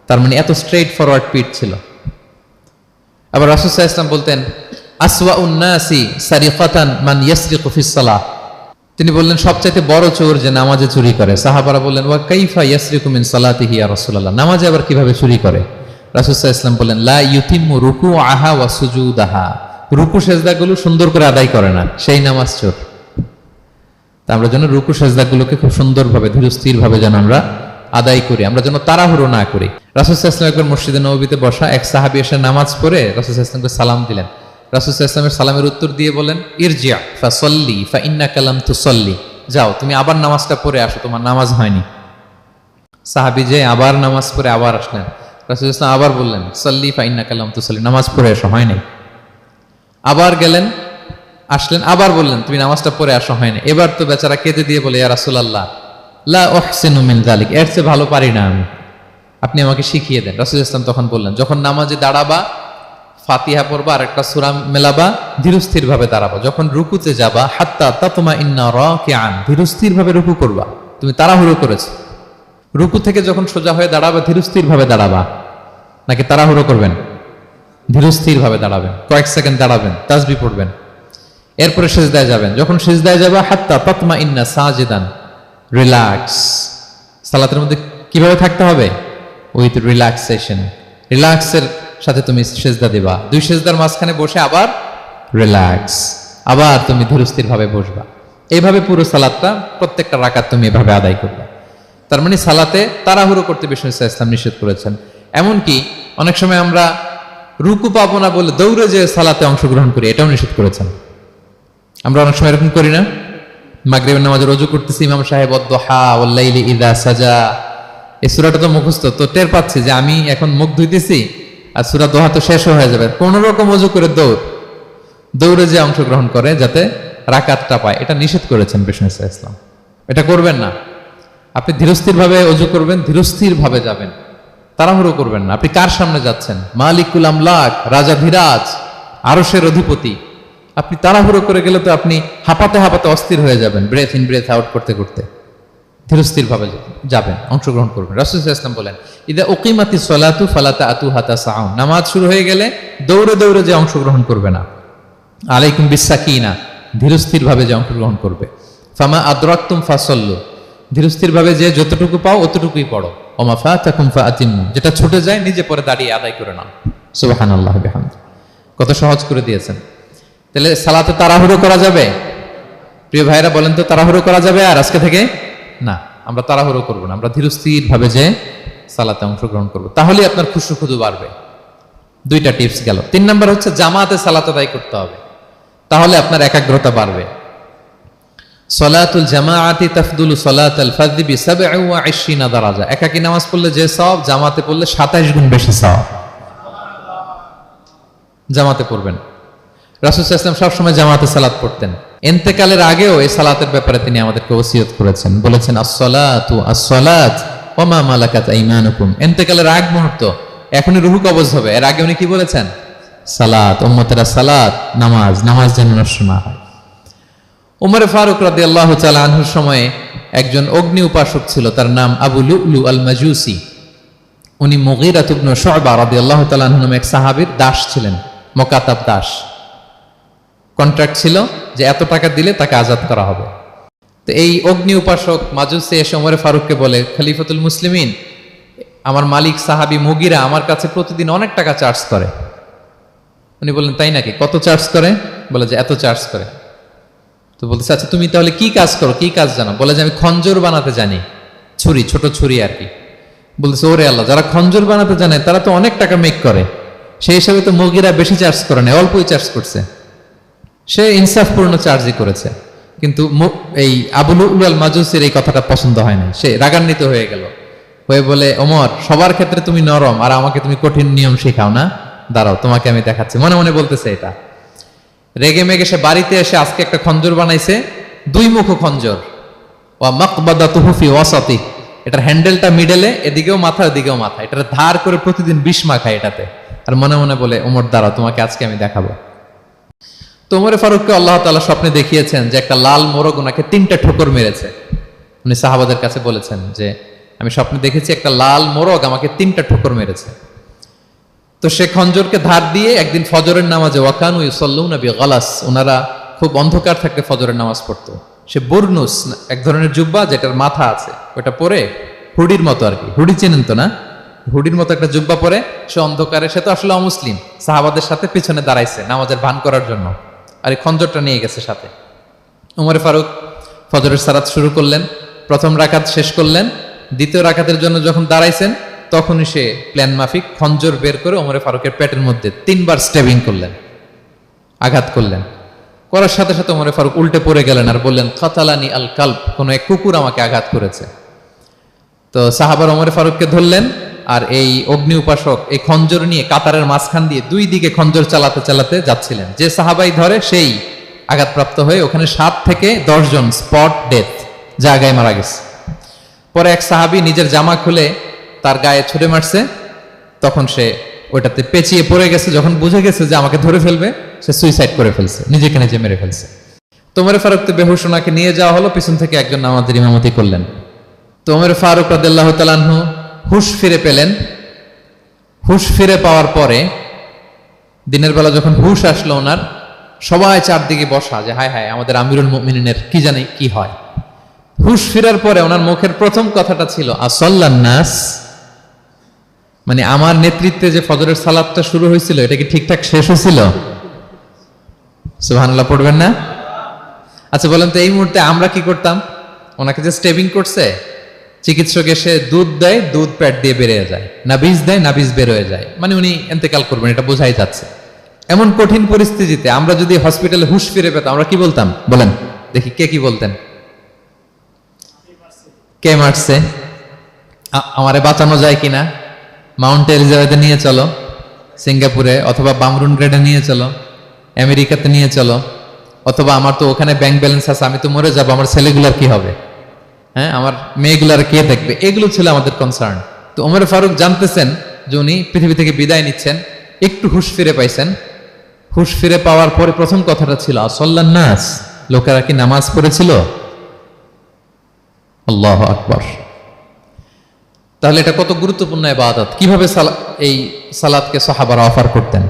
A: তার মানে এত স্ট্রেট ফরওয়ার্ড পিঠ ছিল। আবার রাসূল সাল্লাল্লাহু আলাইহি ওয়াসাল্লাম বলতেন আসওয়াউন নাসি সারিকাতান মান ইয়াসরিকু ফিস সালাহ। তিনি বললেন সবচাইতে বড় চোর যে নামাজে চুরি করে। সাহাবারা বললেন ওয়া কাইফা ইয়াসরিকু মিন সালাতিহি ইয়া রাসূলুল্লাহ, নামাজে আবার কিভাবে চুরি করে? রাসূল সাল্লাল্লাহু আলাইহি ওয়াসাল্লাম বললেন লা ইউতিম্মু রুকুআহা ওয়া সুজুদাহা, রুকু সেজদাগুলো সুন্দর করে আদায় করে না, সেই নামাজ চোর। তা আমরা যেন রুকু সেজদাগুলোকে খুব সুন্দরভাবে ধীরস্থির ভাবে যেন আমরা আদায় করি, আমরা যেন তাড়াহুড়ো না করি। রাসূল সাল্লাল্লাহু আলাইহি ওয়াসাল্লাম একবার মসজিদে নববীতে বসা এক সাহাবী এসে নামাজ পড়ে রাসূল সাল্লাল্লাহু আলাইহি ওয়াসাল্লামকে সালাম দিলেন। রাসূল সাল্লাল্লাহু আলাইহি ওয়াসাল্লামের সালামের উত্তর দিয়ে বলেন ইরজি' ফাসাল্লি ফাইন্নাকা লাম তুসাল্লি, যাও তুমি আবার নামাজটা পড়ে আসো, তোমার নামাজ হয়নি। সাহাবী যে আবার নামাজ পড়ে আবার আসলেন, রাসূল সাল্লাল্লাহু আলাইহি ওয়াসাল্লাম আবার বললেন সাল্লি ফাইন্নাকা লাম তুসাল্লি, নামাজ পড়ে আসো, হয়নি। আবার গেলেন, আসলেন, আবার বললেন তুমি নামাজটা পড়ে আসো, হয়নি। এবার তো বেচারা কেঁদে দিয়ে বলে ইয়া রাসূলুল্লাহ লা উহসিনু মিন যালিক, এর চেয়ে ভালো পারি না আমি, আপনি আমাকে শিখিয়ে দেন। রাসূল সাল্লাল্লাহু আলাইহি ওয়াসাল্লাম তখন বললেন যখন নামাজে দাঁড়াবা ফাতিহা পড়বা আর একটা সূরা মেলাবা, ধীরস্থির ভাবে দাঁড়াবা। যখন রুকুতে যাবা হাত্তা তাতমাইন্না রাকিআন, ধীরস্থির ভাবে রুকু করবা। তুমি তাড়াহুড়ো করেছো, রুকু থেকে যখন সোজা হয়ে দাঁড়াবা ধীরস্থির ভাবে দাঁড়াবা, নাকি তাড়াহুড়ো করবেন? ধীরস্থির ভাবে দাঁড়াবেন, কয়েক সেকেন্ড দাঁড়াবেন, তাসবিহ পড়বেন, এরপরে সিজদায় যাবেন। যখন সিজদায় যাবা হাত্তা তাতমাইন্না সাজিদান, রিল্যাক্স। সালাতের মধ্যে কিভাবে থাকতে হবে? উইথ রিল্যাক্সেশন, রিল্যাক্সের সাথে তুমি সিজদা দিবা। 2 সিজদার মাঝখানে বসে আবার রিল্যাক্স, আবার তুমি ধীরস্থির ভাবে বসবা। এইভাবে পুরো সালাতটা প্রত্যেকটা রাকাত তুমি এভাবে আদায় করবে। তার মানে সালাতে তাড়াহুড়ো করতে বিষ্ণু ইসলাম নিষেধ করেছেন। এমনকি অনেক সময় আমরা রুকু পাবো না বলে দৌড়ে যে সালাতে অংশগ্রহণ করি, এটাও নিষেধ করেছেন। আমরা অনেক সময় এরকম করি না? মাগরিবের নামাজে রুজু করতেছি, ইমাম সাহেব ওয়াদ-দুহা ওয়াল-লাইলি ইযা সাজা, এই সূরাটা তো মুখস্থ, তো টের পাচ্ছি যে আমি এখন মুখ ধুইতেছি আর সূরা দোহা তো শেষ হয়ে যাবে, কোন রকম ওযু করে দৌড়ে যে অংশগ্রহণ করে যাতে রাকাতটা পায়, এটা নিষেধ করেছেন বিষ্ণু ইসলাম। এটা করবেন না। আপনি ধীরস্থির ভাবে ওযু করবেন, ধীরস্থির ভাবে যাবেন, তাড়াহুড়ো করবেন না। আপনি কার সামনে যাচ্ছেন? মালিকুল আমলাক, রাজা ধীরাজ, আরশের অধিপতি। আপনি তাড়াহুড়ো করে গেলে তো আপনি হাঁপাতে হাঁপাতে অস্থির হয়ে যাবেন, ব্রেথ ইন ব্রেথ আউট করতে করতে। ধীরস্থির ভাবে যাবেন, অংশগ্রহণ করবেন। রাসূল সাল্লাল্লাহু আলাইহি ওয়াসাল্লাম বলেন ইদা উকিমাতিস সালাতু ফালা তা'তুহা তাসআউন, নামাজ শুরু হয়ে গেলে দৌড়ে দৌড়ে যে অংশগ্রহণ করবে না। আলাইকুম বিসাকিনা, ধীরস্থির ভাবে যে অংশগ্রহণ করবে। ফামা আদরাকতুম ফাসাল্লু, ধীরস্থির ভাবে যে যতটুকু পাও অতটুকুই পড়ো। ওমা ফাতাকুম ফাআতিমু, যেটা ছুটে যায় নিজে পরে দাঁড়িয়ে আদায় করে নাও। সুবহানাল্লাহি ওয়া বিহামদি, কত সহজ করে দিয়েছেন। তাহলে সালাতে তাড়াহুড়ো করা যাবে? প্রিয় ভাইরা বলেন তো, তাড়াহুড়ো করা যাবে আর আজকে থেকে? না, আমরা তাড়াহুড়ো করবো না, আমরা ধীরস্থির ভাবে যে সালাতে অংশগ্রহণ করবো, তাহলে আপনার খুশু খুদু বাড়বে। 2টা টিপস গেল। 3 নাম্বার হচ্ছে জামাতে সালাত আদায় করতে হবে, তাহলে আপনার একাগ্রতা বাড়বে। সলাতুল জামাআতি তাফদুলু সলাতাল ফাযি বি27 দারাজা, একাকী নামাজ পড়লে যে সওয়াব, জামাতে পড়লে 27 গুণ বেশি সওয়াব। জামাতে পড়বেন। রাসূল সাল্লাল্লাহু আলাইহি ওয়াসাল্লাম সবসময় জামাতে সালাত পড়তেন। ইন্তেকালের আগেও এই সালাতের ব্যাপারে তিনি আমাদেরকে ওসিয়ত করেছেন, বলেছেন আসসালাতু আসসালাত ওয়া মা মালাকাত আইমানুকুম। ইন্তেকালের আগ মুহূর্ত এখনই রুহু কবজ হবে। এর আগে উনি কি বলেছেন? সালাত, উম্মতেরা সালাত, নামাজ, নামাজ যেন নষ্ট না হয়। উমর ফারুক রাদিয়াল্লাহু তাআলা আনহুর সময়ে একজন অগ্নি উপাসক ছিল, তার নাম আবু লুলু আল মাজুসি। উনি মুগীরা ইবনে শুবা রাদিয়াল্লাহু তাআলা আনহু নামে এক সাহাবীর দাস ছিলেন, মুকাতাব দাস। কন্ট্রাক্ট ছিল যে এত টাকা দিলে তাকে আজাদ করা হবে। তো এই অগ্নি উপাসক মাজুসি এসে ওমর ফারুককে বলে, খলিফাতুল মুসলিমিন, আমার মালিক সাহাবী মুগীরা আমার কাছে প্রতিদিন অনেক টাকা চার্জ করে। উনি বললেন, তাই নাকি? কত চার্জ করে? বলে যে এত চার্জ করে। তো বলতেছে, আচ্ছা তুমি তাহলে কি কাজ করো, কি কাজ জানো? বলে যে আমি খঞ্জর বানাতে জানি, ছুরি, ছোট ছুরি আর কি। বলতেছে, ওরে আল্লাহ, যারা খঞ্জর বানাতে জানে তারা তো অনেক টাকা মেক করে, সেই হিসাবে তো মুগীরা বেশি চার্জ করে না, অল্পই চার্জ করছে। সে ইনসাফপূর্ণ চার্জই করেছে। কিন্তু এই আবু লুলু আল মাজুসির এই কথাটা পছন্দ হয় না, সে রাগান্বিত হয়ে গেল, হয়ে বলে, ওমর, সবার ক্ষেত্রে তুমি নরম আর আমাকে তুমি কঠিন নিয়ম শেখাও না, দাঁড়াও তোমাকে আমি দেখাচ্ছি। মনে মনে বলতেছে এটা। রেগে মেগে সে বাড়িতে এসে আজকে একটা খঞ্জর বানাইছে, দুই মুখ খঞ্জর, ওয়া মাকবাদাতুহু ফি ওয়াসাতি, এটার হ্যান্ডেলটা মিডলে, এদিকেও মাথা এদিকেও মাথা, এটার ধার করে প্রতিদিন বিষ মাখায় এটাতে। আর মনে মনে বলে, ওমর দাঁড়াও তোমাকে আজকে আমি দেখাবো। তো ওমর ফারুককে আল্লাহ তাআলা স্বপ্নে দেখিয়েছেন যে একটা লাল মোরগ ওনাকে 3টা ঠোকর মেরেছে। উনি সাহাবাদের কাছে বলেছেন যে আমি স্বপ্নে দেখেছি একটা লাল মোরগ আমাকে 3টা ঠোকর মেরেছে। তো সে খঞ্জরকে ধার দিয়ে একদিন ফজরের নামাজে, ওয়াকানু ইউসাল্লুনা বিগালাস, ওনারা খুব অন্ধকার থাকতে ফজরের নামাজ পড়তো। সে বুরনুস, এক ধরনের জুব্বা যেটার মাথা আছে, ওটা পরে হুডির মতো আর কি, হুডি চেনেন তো না, হুডির মতো একটা জুব্বা পরে সে অন্ধকারে, সে তো আসলে অমুসলিম, সাহাবাদের সাথে পিছনে দাঁড়াইছে নামাজের ভান করার জন্য, আর এই খঞ্জরটা নিয়ে গেছে সাথে। ওমর ফারুক ফজরের সালাত শুরু করলেন, প্রথম রাকাত শেষ করলেন, দ্বিতীয় রাকাতের জন্য যখন দাঁড়াইছেন তখনই সে প্ল্যান মাফিক খঞ্জর বের করে ওমর ফারুকের পেটের মধ্যে 3বার স্টেবিং করলেন, আঘাত করলেন। করার সাথে সাথে ওমর ফারুক উল্টে পড়ে গেলেন আর বললেন, কাতালানি আল কালব, কোন এক কুকুর আমাকে আঘাত করেছে। তো সাহাবার ওমর ফারুককে ধরলেন, আর এই অগ্নি উপাসক এই খঞ্জর নিয়ে কাতারের মাঝখান দিয়ে 2 দিকে খঞ্জর চালাতে চালাতে যাচ্ছিলেন। যে সাহাবাই ধরে সেই আঘাতপ্রাপ্ত হয়ে ওখানে 7 থেকে 10 জন স্পট ডেথ, জায়গায় মারা গেছে। পরে এক সাহাবী নিজের জামা খুলে তার গায়ে ছুঁড়ে মারছে, তখন সে ওইটাতে পেঁচিয়ে পড়ে গেছে। যখন বুঝে গেছে যে আমাকে ধরে ফেলবে, সে সুইসাইড করে ফেলছে, নিজেকে নিজে মেরে ফেলছে। তো ওমর ফারুক তো বেহুশ, ওনাকে নিয়ে যাওয়া হলো, পিছন থেকে একজন নামাজের ইমামতি করলেন। তো ওমর ফারুক রাদিয়াল্লাহু তাআলা আনহু হুশ ফিরে পেলেন। হুশ ফিরে পাওয়ার পরে দিনের বেলা যখন হুশ আসলো ওনার, সবাই চারদিকে বসা যে হায় হায় আমাদের আমিরুল মুমিনিনের কি জানি কি হয়। হুশ ফেরার পরে ওনার মুখের প্রথম কথাটা ছিল আসাল্লান নাস, মানে আমার নেতৃত্বে যে ফজরের সালাতটা শুরু হয়েছিল এটা কি ঠিকঠাক শেষ হয়েছিল? সুবহানাল্লাহ পড়বেন না? আচ্ছা বলেন তো, এই মুহূর্তে আমরা কি করতাম? ওনাকে যে স্টেবিং করছে, চিকিৎসক এসে দুধ দেয়, দুধ পেট দিয়ে বেরিয়ে যায়, নাবিজ দেয়, নাবিজ বের হয়ে যায়, মানে উনি ইন্তেকাল করবেন, এটা বোঝাই যাচ্ছে। এমন কঠিন পরিস্থিতিতে আমরা যদি হসপিটালে হুশ ফিরে পেতাম, আমরা কি বলতাম বলেন দেখি? কে কি বলতেন? কে মারছে, আমারে বাঁচানো যায় কিনা, মাউন্ট এলিজাবেথে নিয়ে চলো, সিঙ্গাপুরে অথবা বামরুন গ্রেডে নিয়ে চলো, আমেরিকাতে নিয়ে চলো, অথবা আমার তো ওখানে ব্যাংক ব্যালেন্স আছে, আমি তো মরে যাবো, আমার ছেলেগুলার কি হবে, হ্যাঁ আমার মেয়েগুলার কে দেখবে, এগুলো ছিল আমাদের কনসার্ন। তো ওমর ফারুক জানতেছেন যে উনি পৃথিবী থেকে বিদায় নিচ্ছেন, একটু হুশ ফিরে পাইছেন। হুশ ফিরে পাওয়ার পরে প্রথম কথাটা ছিল আসাল্লান নাস, লোকেরা কি নামাজ পড়েছিল? আল্লাহু আকবার। তাহলে এটা কত গুরুত্বপূর্ণ ইবাদত, কিভাবে এই সালাতকে সাহাবারা অফার করতেন।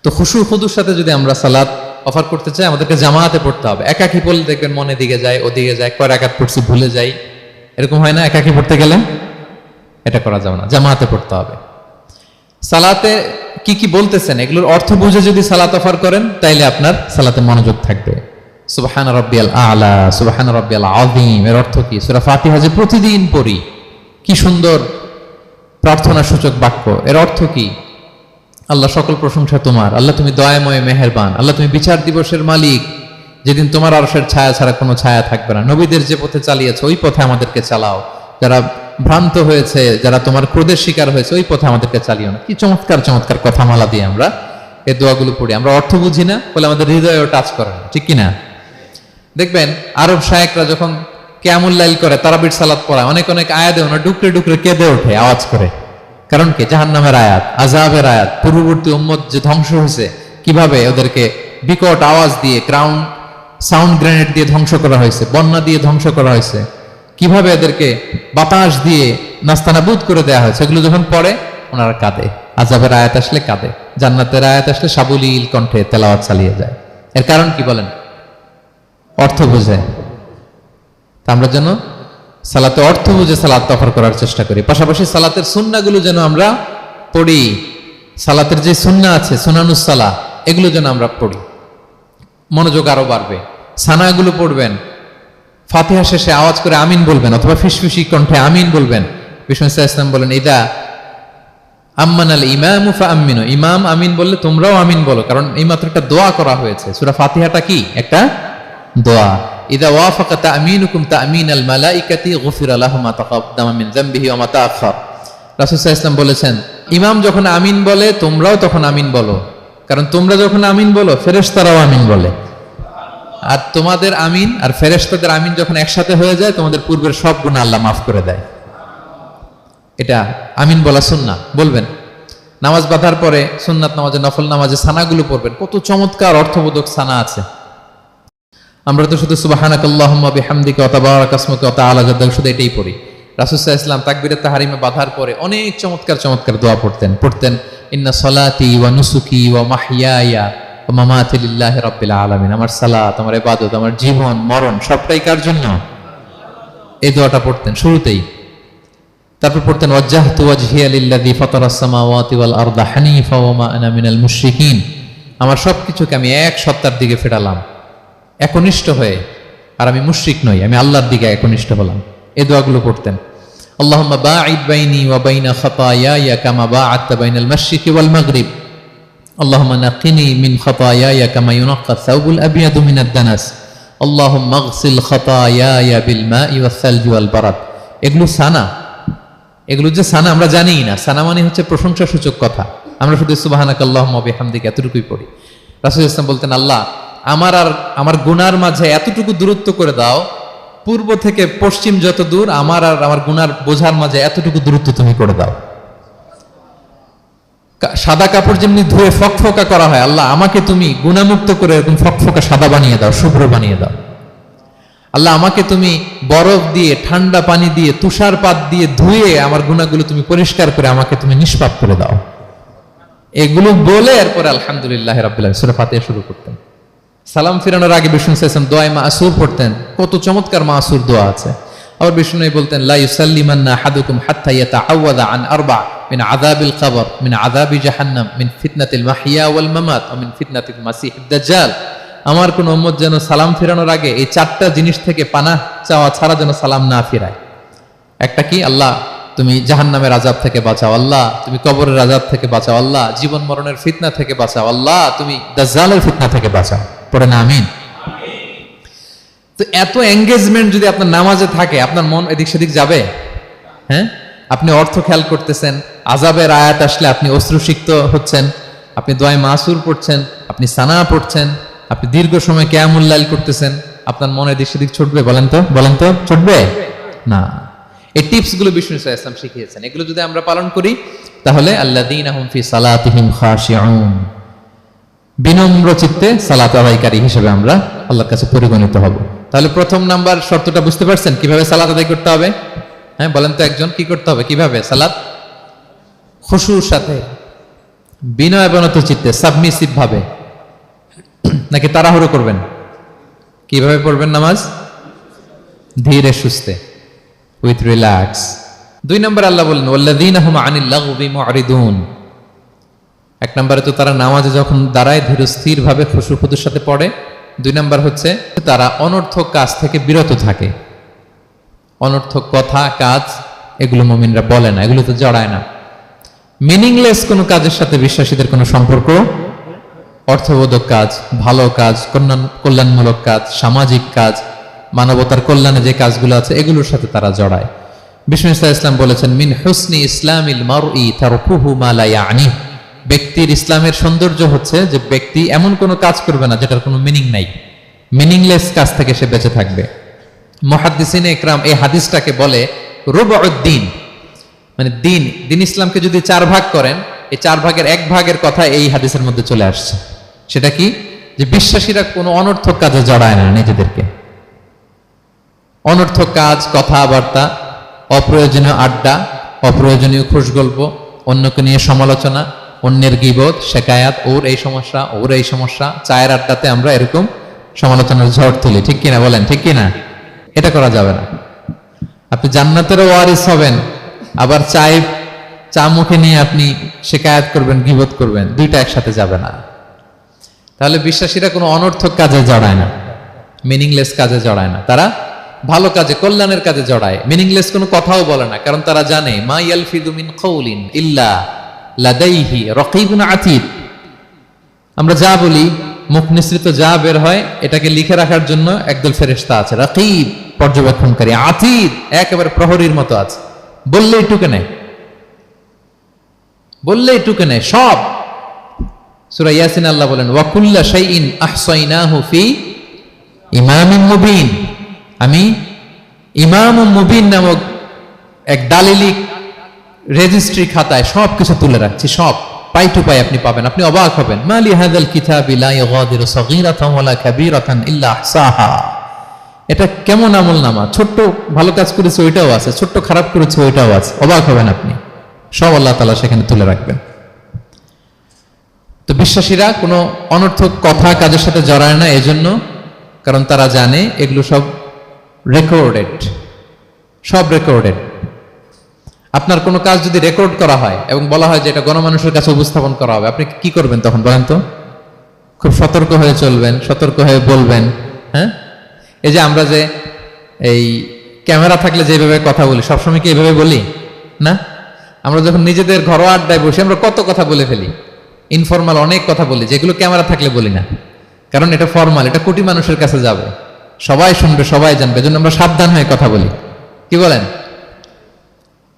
A: তো খুশু খুদুর সাথে যদি আমরা সালাত অফার করতে চাই, আমাদেরকে জামাতে পড়তে হবে। একাকি পড়লে দেখবেন মনে দিকে যায়, ওদিকে যায়, কয় রাকাত পড়ছি ভুলে যাই, এরকম হয় না? একাকি পড়তে গেলে এটা করা যাবে না, জামাতে পড়তে হবে। সালাতে কি কি বলতেছেন এগুলোর অর্থ বুঝে যদি সালাত অফার করেন, তাইলে আপনার সালাতে মনোযোগ থাকবে। সুবহান রাব্বিয়াল আলা, সুবহান রাব্বিয়াল আযীম, এর অর্থ কি? সূরা ফাতিহা যে প্রতিদিন পড়ি, কি সুন্দর প্রার্থনা সূচক বাক্য, এর অর্থ কি? আল্লাহ সকল প্রশংসা তোমার, আল্লাহ তুমি দয়াময় মেহেরবান, আল্লাহ তুমি বিচার দিবসের মালিক, যেদিন তোমার আরশের ছায়া ছাড়া কোনো ছায়া থাকবে না। নবীদের যে পথে চালিয়েছে ওই পথে আমাদেরকে চালাও, যারা ভ্রান্ত হয়েছে, যারা তোমার ক্রোধের শিকার হয়েছে ওই পথে আমাদেরকে চালিও না। কি চমৎকার চমৎকার কথামালা দিয়ে আমরা এই দোয়াগুলো পড়ি। আমরা অর্থ বুঝি না বলে আমাদের হৃদয়েও টাচ করে না, ঠিক কিনা? দেখবেন আরব শায়েকরা যখন কিয়ামুল লাইল করে, তারাবির সালাত পড়ায়, অনেক অনেক আয়াতে ওনারা ডুকরে ডুকরে কেঁদে ওঠে আওয়াজ করে, কারণ কি? জাহান্নামের আয়াত, আযাবের আয়াত, পূর্ববর্তী উম্মত যে ধ্বংস হয়েছে, কিভাবে ওদেরকে বিকট আওয়াজ দিয়ে, গ্রাউন্ড সাউন্ড গ্রেনেড দিয়ে ধ্বংস করা হয়েছে, বন্যা দিয়ে ধ্বংস করা হয়েছে, কিভাবে এদেরকে বাতাস দিয়ে নাস্তানাবুদ করে দেয়া হয়েছে, এগুলো যখন পড়ে ওনারা কাঁদে। আযাবের আয়াত আসলে কাঁদে, জান্নাতের আয়াত আসলে সাবলীল কণ্ঠে তেলাওয়াত চালিয়ে যায়। এর কারণ কি বলেন? অর্থ বুঝে। তা আমরা যেন সালাতে অর্থ বুঝে সালাত অফার করার চেষ্টা করি। পাশাপাশি সালাতের সুন্নাহগুলো যেন আমরা পড়ি। সালাতের যে সুন্নাহ আছে, সুনানুস সালাহ, এগুলো যেন আমরা পড়ি, মনোযোগ আরো বাড়বে। সানাগুলো পড়বেন, ফাতিহা শেষে আওয়াজ করে আমিন বলবেন, অথবা ফিসফিসি কণ্ঠে আমিন বলবেন। বিষ্ণু ইসলাম বলেন, ইদা আম্মান আল ইমামু ফাআমিনু, ইমাম আমিন বললে তোমরাও আমিন বলো, কারণ এই মাত্র একটা দোয়া করা হয়েছে। সূরা ফাতিহাটা কি? একটা দোয়া। ইদা ওয়াফাকা তা'মিনুকুম তা'মিনাল মালাইকাতি গুফিরা লাহু মা তাকাদ্দামা মিন যামবিহি ওয়া মা তাআখার। রাসূল সাল্লাল্লাহু আলাইহি ওয়াসাল্লাম বলেছেন, ইমাম যখন আমিন বলে তোমরাও তখন আমিন বলো, কারণ তোমরা যখন আমিন বলো ফেরেশতারাও আমিন বলে। আর তোমাদের আমিন আর ফেরেশতাদের আমিন যখন একসাথে হয়ে যায়, তোমাদের পূর্বের সব গুনাহ আল্লাহ মাফ করে দেয়। এটা আমিন বলা সুন্নাহ, বলবেন। নামাজ বাঁধার পরে সুন্নাত নামাজে, নফল নামাজে সানাগুলো পড়বেন। কত চমৎকার অর্থবোধক সানা আছে। আমরা তো শুধু সুবহানাকাল্লাহুম্মা বিহামদিকা ওয়া তাবারাকা ইসমুকা ওয়া তাআলা জাদ্দুকা শুধু এটাই পড়ি। রাসূল সাল্লাল্লাহু আলাইহি ওয়াসাল্লাম তাকবীরে তাহরিমে বাঁধার পরে অনেক চমৎকার চমৎকার দোয়া পড়তেন। ইন্না সলাতি ওয়া নুসুকি ওয়া মাহইয়ায়া ওয়া মামাতি লিল্লাহি রাব্বিল আলামিন। আমার সালাত, আমার ইবাদত, আমার জীবন মরণ সবটাই কার জন্য? এই দোয়াটা পড়তেন শুরুতেই। তারপর পড়তেন ওয়াজ্জাহতু ওয়াজহিয়া লিল্লাযী ফাতারাস সামাওয়াতি ওয়াল আরদা হানিফা ওয়া মা আনা মিনাল মুশরিকিন। আমার সবকিছুকে আমি এক সত্তার দিকে ফেরালাম, একনিষ্ঠ হয়ে, আর আমি মুশরিক নই, আমি আল্লাহর দিকে একনিষ্ঠ হলাম। এই দোয়াগুলো পড়তেন। আল্লাহুম্মা বাঈদ বাইনি ওয়া বাইনা খাতায়ায়া কামা বাআদতা বাইনাল মাশরিকি ওয়াল মাগরিব। আল্লাহুম্মা নাক্কিনি মিন খাতায়ায়া কামা ইউনাক্কা আস-সাওবুল আবয়াদু মিনাদ দানাস। আল্লাহুম্মা ইগসিল খাতায়ায়া বিল মাই ওয়াস সালজি ওয়াল বারাদ। এগুলো সানা, এগুলো যে সানা আমরা জানিই না। সানা মানে হচ্ছে প্রশংসাসূচক কথা। আমরা শুধু সুবহানাকাল্লাহুম্মা বিহামদিকা এতটুকুই পড়ি। রাসূল ইসলাম বলতেন, আল্লাহ আমার আর আমার গুনার মাঝে এতটুকু দূরত্ব করে দাও, পূর্ব থেকে পশ্চিম যত দূর, আমার আর আমার গুনার বোঝার মাঝে এতটুকু দূরত্ব তুমি করে দাও। সাদা কাপড় যেমনি ধুয়ে ফকফকা করা হয়, আল্লাহ আমাকে তুমি গুনামুক্ত করে এরকম ফকফকা সাদা বানিয়ে দাও, শুভ্র বানিয়ে দাও। আল্লাহ আমাকে তুমি বরফ দিয়ে, ঠান্ডা পানি দিয়ে, তুষারপাত দিয়ে ধুয়ে আমার গুনাহগুলো তুমি পরিষ্কার করে আমাকে তুমি নিষ্পাপ করে দাও। এগুলো বলে এরপরে আলহামদুলিল্লাহ রাব্বিল আলামিন সূরা ফাতিহা শুরু করতেন। সালাম ফিরানোর আগে বিষ্ণু সাল্লাল্লাহু আলাইহি ওয়াসাল্লাম দোয়া মাসুর পড়তেন। কত চমৎকার মাসুর দোয়া আছে। আবার বিষ্ণু বলতেন, লা ইউসাল্লিমান্না আহাদুকুম হাত্তা ইয়াতাআওয়াযা আন আরবা' মিন আযাবিল কবর, মিন আযাবি জাহান্নাম, মিন ফিতনাতিল মাহইয়া ওয়াল মামাত ওয়া মিন ফিতনাতিল মাসিহিদ দাজ্জাল। আমার কোন উম্মত যেন সালাম ফিরানোর আগে এই চারটা জিনিস থেকে পানাহ চাওয়া ছাড়া যেন সালাম না ফিরায়। একটা কি? আল্লাহ তুমি জাহান্নামের আযাব থেকে বাঁচাও, আল্লাহ তুমি কবরের আযাব থেকে বাঁচাও, আল্লাহ জীবন মরণের ফিতনা থেকে বাঁচাও, আল্লাহ তুমি দাজ্জালের ফিতনা থেকে বাঁচাও। পড়ে না আমিন? তো এত এঙ্গেজমেন্ট যদি আপনার নামাজে থাকে, আপনার মন এদিক সেদিক যাবে? হ্যাঁ, আপনি অর্থ খেয়াল করতেছেন, আযাবের আয়াত আসলে আপনি অশ্রুসিক্ত হচ্ছেন, আপনি দোয়ায়ে মাসুর পড়ছেন, আপনি সানা পড়ছেন, আপনি দীর্ঘ সময় কিয়ামুল লাইল করতেছেন, আপনার মনে এদিক সেদিক ছুটবে? বলেন তো ছুটবে না। এই টিপস গুলো বিষ্ণু সাল্লাল্লাহু আলাইহি ওয়াসাল্লাম শিখিয়েছেন। এগুলো যদি আমরা পালন করি, তাহলে আল্লাযীনা হুম ফি সালাতিহিম খাশিউন, বিনম্র চিত্তে সালাত আদায়কারী হিসেবে আমরা আল্লাহর কাছে পরিগণিত হব। তাহলে প্রথম নাম্বার শর্তটা বুঝতে পারছেন কিভাবে সালাত আদায় করতে হবে? হ্যাঁ, বলেন তো একজন, কি করতে হবে? কিভাবে সালাত? খুশুর সাথে, বিনয়বনত চিত্তে, সাবমিসিভ ভাবে, নাকি তাড়াহুড়ো করবেন? কিভাবে পড়বেন নামাজ? ধীরে সুস্থে, উইথ রিল্যাক্স। 2 নম্বর আল্লাহ বলেন ওয়াল্লাযীনা হুম আনিল লাগবি মুরিদুন। 1 নম্বরে তো তারা নামাজে যখন দাঁড়ায় ধীর স্থির ভাবে খুশুর সাথে পড়ে। 2 নম্বর হচ্ছে তারা অনর্থক কাজ থেকে বিরত থাকে। অনর্থক কথা, কাজ এগুলো মুমিনরা বলে না, এগুলো তো জড়ায় না। মিনিংলেস কোনো কাজের সাথে বিশ্বাসীদের কোনো সম্পর্ক, অর্থবোধক কাজ, ভালো কাজ, কল্যাণমূলক কাজ, সামাজিক কাজ, মানবতার কল্যাণে যে কাজগুলো আছে এগুলোর সাথে তারা জড়ায়। বিষ্ণু ইসলাম বলেছেন, মিন হুসনি ইসলামিল মারই তারকুহু মা লা ইয়ানি। ব্যক্তির ইসলামের সৌন্দর্য হচ্ছে যে ব্যক্তি এমন কোনো কাজ করবে না যেটার কোনো মিনিং নাই। মিনিংলেস কাজ থেকে সে বেঁচে থাকবে। মুহাদ্দিসিনে ইকরাম এই হাদিসটাকে বলে রুবউদ্দিন। মানে দিন ইসলামকে যদি 4 ভাগ করেন, এই 4 ভাগের 1 ভাগের কথা এই হাদিসের মধ্যে চলে আসছে। সেটা কি? যে বিশ্বাসীরা কোনো অনর্থক কাজে জড়ায় না নিজেদেরকে। অনর্থক কাজ, কথাবার্তা, অপ্রয়োজনীয় আড্ডা, অপ্রয়োজনীয় খুশগল্প, অন্যকে নিয়ে সমালোচনা, অন্যের গীবত, শেকায়াত, ওর এই সমস্যা, ওর এই সমস্যা, চায়ের আড্ডাতে আমরা এরকম সমালোচনার ঝড় তুলি, ঠিক কিনা বলেন? ঠিক কিনা? এটা করা যাবে না। আপনি জান্নাতেরও ওয়ারিস হবেন, আবার চা মুখে নিয়ে আপনি শেকায়াত করবেন, গীবত করবেন, দুইটা একসাথে যাবে না। তাহলে বিশ্বাসীরা কোনো অনর্থক কাজে জড়ায় না, মিনিংলেস কাজে জড়ায় না। তারা ভালো কাজে, কল্যাণের কাজে জড়ায়। মিনিংলেস কোনো কথাও বলে না, কারণ তারা জানে মা ইয়ালফিদু মিন কাউলিন ইল্লা লাদাইহি রাকিবুন আতীদ। আমরা যা বলি, মুখ নিঃসৃত যা বের হয়, এটাকে লিখে রাখার জন্য একদল ফেরেশতা আছে, রাকিব পর্যবেক্ষণকারী, আতীদ একেবারে প্রহরীর মতো আছে। বললেই টুকে নেয়, বললেই টুকে নেয় সব। সূরা ইয়াসিন আল্লাহ বলেন ওয়া কুল্লা শাইইন আহসাইনাহু ফি ইমামিন মুবিন। আমি ইমামুম মুবিন নামক এক দালিলিক রেজিস্ট্রি খাতায় সবকিছু তুলে রাখছি, সব পাই টু পাই আপনি পাবেন। আপনি অবাক হবেন, মালি হাযাল কিতাবি লা ইউগাদিরু সাগীরাতান ওয়ালা কাবীরাতান ইল্লা আহসাহা। এটা কেমন আমলনামা, ছোট্ট ভালো কাজ করেছে ওইটাও আছে, ছোট্ট খারাপ করেছে ওইটাও আছে। অবাক হবেন আপনি, সব আল্লাহ তাআলা সেখানে তুলে রাখবেন। তো বিশ্বাসীরা কোনো অনর্থক কথা কাজের সাথে জড়ায় না, এজন্য কারণ তারা জানে এগুলো সব রেকর্ডেড, সব রেকর্ডেড। আপনার কোনো কাজ যদি রেকর্ড করা হয় এবং বলা হয় যে এটা গণমানুষের কাছে উপস্থাপন করা হবে, আপনি কি করবেন তখন বলেন তো? খুব সতর্ক হয়ে চলবেন, সতর্ক হয়ে বলবেন। হ্যাঁ, এই যে আমরা যে এই ক্যামেরা থাকলে যেভাবে কথা বলি, সবসময় কি এইভাবে বলি না? আমরা যখন নিজেদের ঘরোয়া আড্ডায় বসে আমরা কত কথা বলে ফেলি, ইনফরমাল অনেক কথা বলি, যেগুলো ক্যামেরা থাকলে বলি না, কারণ এটা ফরমাল, এটা কোটি মানুষের কাছে যাবে, সবাই শুনবে, সবাই জানবে, এজন্য আমরা সাবধান হয়ে কথা বলি। কি বলেন?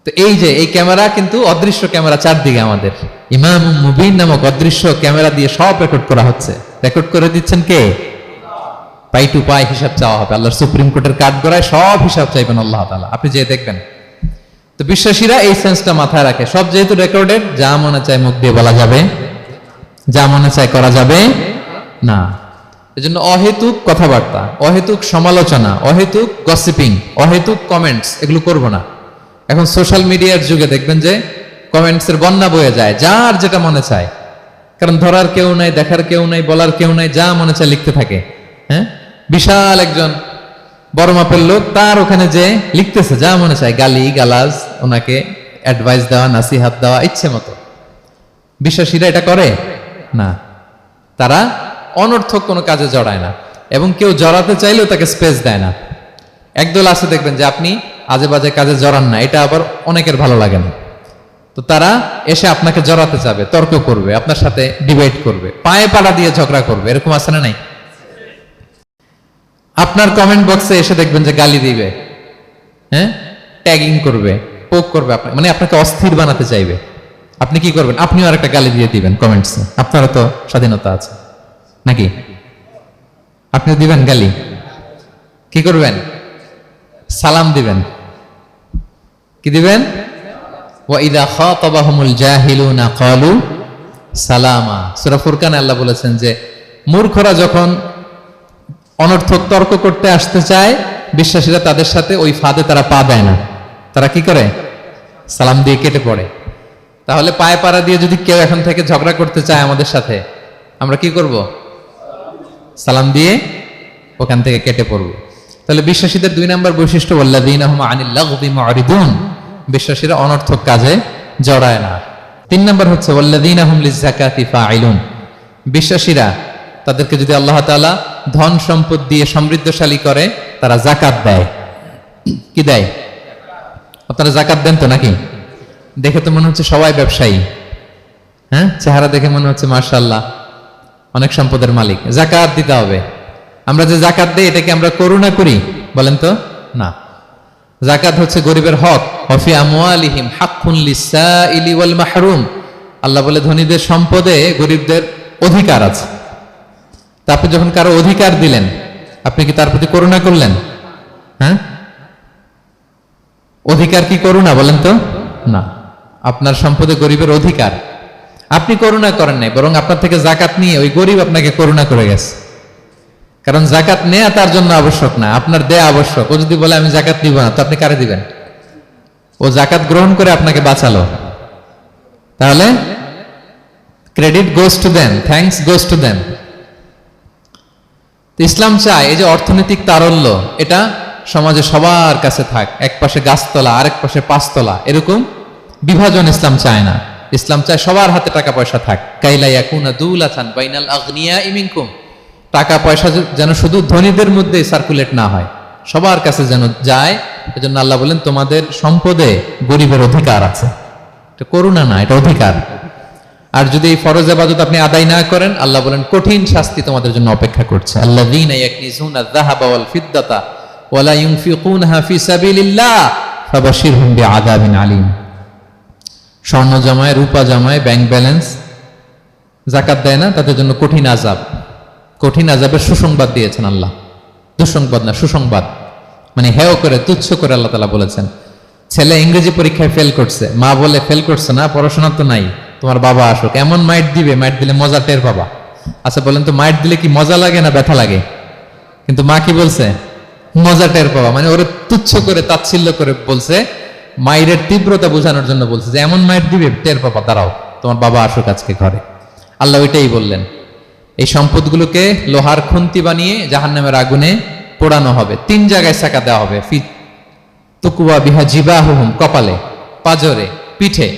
A: তো এই যে এই ক্যামেরা কিন্তু অদৃশ্য ক্যামেরা চারদিকে আমাদের, ইমামুম মুবিন নামক অদৃশ্য ক্যামেরা দিয়ে সব রেকর্ড করা হচ্ছে। রেকর্ড করে দিচ্ছেন কে? পাই টু পাই হিসাব চাওয়া হবে। আল্লাহর সুপ্রিম কোর্টের কাঠগড়ায় সব হিসাব চাইবেন আল্লাহ তাআলা, আপনি যে দেখবেন। তো বিশ্বাসীরা এই সেন্সটা মাথায় রাখে, সব যেহেতু রেকর্ডেড, যা মনে চায় মুখ দিয়ে বলা যাবে, যা মনে চায় করা যাবে না। এজন্য অহেতুক কথাবার্তা, অহেতুক সমালোচনা, অহেতুক গসিপিং, অহেতুক কমেন্টস এগুলো করব না। এখন সোশ্যাল মিডিয়ার যুগে দেখবেন যে কমেন্টসের বন্যা বয়ে যায়, যার যেটা মনে চায়, কারণ ধরার কেউ নাই, দেখার কেউ নাই, বলার কেউ নাই, যা মনে চায় লিখতে থাকে। হ্যাঁ, বিশাল একজন বড় মাপের লোক, তার ওখানে যে লিখতেছে যা মনে চায়, গালি গালাজ, ওনাকে অ্যাডভাইস দেওয়া, নাসিহাত দেওয়া ইচ্ছে মতো। বিশ্বাসীরা এটা করে না, তারা অনর্থক কোনো কাজে জড়ায় না, এবং কেউ জড়াতে চাইলেও তাকে স্পেস দেয় না। একদল আছে দেখবেন যে আপনি আজে বাজে কাজে জড়ান না, এটা আবার অনেকের ভালো লাগে না। তো তারা এসে আপনাকে জড়াতে চাবে, তর্ক করবে, আপনার সাথে ডিবেট করবে, পায়ে পাড়া দিয়ে ঝগড়া করবে, এরকম আছে না নাই? আপনার কমেন্ট বক্সে এসে দেখবেন যে গালি দিবে, হ্যাঁ, ট্যাগিং করবে, পোক করবে, মানে আপনাকে অস্থির বানাতে চাইবে। আপনি কি করবেন? আপনিও আরেকটা গালি দিয়ে দিবেন কমেন্টসে, আপনারও তো স্বাধীনতা আছে নাকি? আপনিও দিবেন গালি, কি করবেন? সালাম দিবেন। কি দিবেন? ওয়া ইযা খাতাবাহুমুল জাহিলুনা ক্বালু সালামা। সূরা ফুরকানে আল্লাহ বলেছেন যে মূর্খরা যখন অনর্থক তর্ক করতে আসতে চায়, বিশ্বাসীরা তাদের সাথে ওই ফাঁদে তারা পা দেয় না, তারা কি করে? সালাম দিয়ে কেটে পড়ে। তাহলে পায়ে পাড়া দিয়ে যদি কেউ এখন থেকে ঝগড়া করতে চায় আমাদের সাথে, আমরা কি করব? সালাম দিয়ে ওখান থেকে কেটে পড়ব। তাহলে বিশ্বাসীদের 2 নম্বর বৈশিষ্ট্য, ওয়াল্লাযীনা হুম আনিল লাগবি মুরিদুন, বিশ্বাসীরা অনর্থক কাজে জড়ায় না। 3 নম্বর হচ্ছে ওয়াল্লাযীনা হুম লিযাকাতি ফাইলুন, বিশ্বাসীরা তাদেরকে যদি আল্লাহ তাআলা ধন সম্পদ দিয়ে সমৃদ্ধশালী করে, তারা যাকাত দেয়। কি দেয়? আপনারা যাকাত দেন তো নাকি? দেখে তো মনে হচ্ছে সবাই ব্যবসায়ী, হ্যাঁ, চেহারা দেখে মনে হচ্ছে মাশাআল্লাহ অনেক সম্পদের মালিক। যাকাত দিতে হবে। আমরা যে যাকাত দেই, এটা কি আমরা করুণা করি? বলেন তো না। যাকাত হচ্ছে গরিবের হক। ওয়াফি আমওয়ালিহিম হাক্কুন লিসাইলি ওয়াল মাহরুম, আল্লাহ বলে ধনীদের সম্পদে গরিবদের অধিকার আছে। তা আপনি যখন কারো অধিকার দিলেন, আপনি কি তার প্রতি করুণা করলেন? হ্যাঁ, অধিকার কি করুণা? বলেন তো না, আপনার সম্পদে গরিবের অধিকার। আপনি করুণা করেন নাই, বরং আপনার থেকে জাকাত নিয়ে ওই গরিব আপনাকে করুণা করে গেছে। কারণ জাকাত নেয়া তার জন্য আবশ্যক না, আপনার দেয়া আবশ্যক। ও যদি বলে আমি জাকাত নিব না, তো আপনি কারে দিবেন? ও জাকাত গ্রহণ করে আপনাকে বাঁচালো। তাহলে credit goes to them, thanks goes to them. ইসলাম চায় এই যে অর্থনৈতিক তারল্য, এটা সমাজে সবার কাছে থাক। এক পাশে গাছতলা, আরেক পাশে পাঁচতলা, এরকম বিভাজন ইসলাম চায় না। ইসলাম চায় সবার হাতে টাকা পয়সা থাক। কাইলা ইয়াকুনা দুলাতান বাইনাল আগনিয়াই মিনকুম, টাকা পয়সা যেন শুধু ধনীদের মধ্যে সার্কুলেট না হয়, সবার কাছে যেন যায়। এজন্য আল্লাহ বলেন তোমাদের সম্পদে গরিবের অধিকার আছে। এটা করুণা না, এটা অধিকার। আর যদি এই ফরজ ইবাদত আপনি আদায় না করেন, আল্লাহ বলেন কঠিন শাস্তি তোমাদের জন্য অপেক্ষা করছে। আল্লাযীনা ইয়াকনিজুনা আয-যাহাবা ওয়াল ফিদ্দাতা ওয়া লা ইউনফিকুনহা ফি সাবিলিল্লাহ ফাবাশশিরহুম বিআযাবিন আলীম। স্বর্ণ জমায়, রূপা জমায়, ব্যাংক ব্যালেন্স, যাকাত দেয় না, তাদের জন্য কঠিন আযাব, কঠিন আযাবের সুসংবাদ দিয়েছেন আল্লাহ। দুঃসংবাদ না, সুসংবাদ। মানে হেয় করে, তুচ্ছ করে আল্লাহ তাআলা বলেছেন। ছেলে ইংরেজি পরীক্ষায় ফেল করছে, মা বলে ফেল করছে না, পড়াশোনা তো নাই, তোমার বাবা আসুক, এমন মাইট দিবে, মাইট দিলে মজা টের পাবা। আচ্ছা বলেন তো, মাইট দিলে কি মজা লাগে না ব্যথা লাগে? কিন্তু মা কি বলছে? মজা টের পাবা। মানে ওরে তুচ্ছ করে, তাচ্ছিল্য করে বলছে, মায়ের তীব্রতা বোঝানোর জন্য বলছে যে এমন মাইট দিবে, টের পাবা, দাঁড়াও, তোমার বাবা আসুক আজকে ঘরে। আল্লাহ ওইটাই বললেন। এই সম্পদগুলোকে লোহার খুন্তি বানিয়ে জাহান্নামের আগুনে পোড়ানো হবে। 3 জায়গায় ছাকা দেওয়া হবে। তুকুয়া বিহা জিবাহুহুম, কপালে, পাজরে, পিঠে।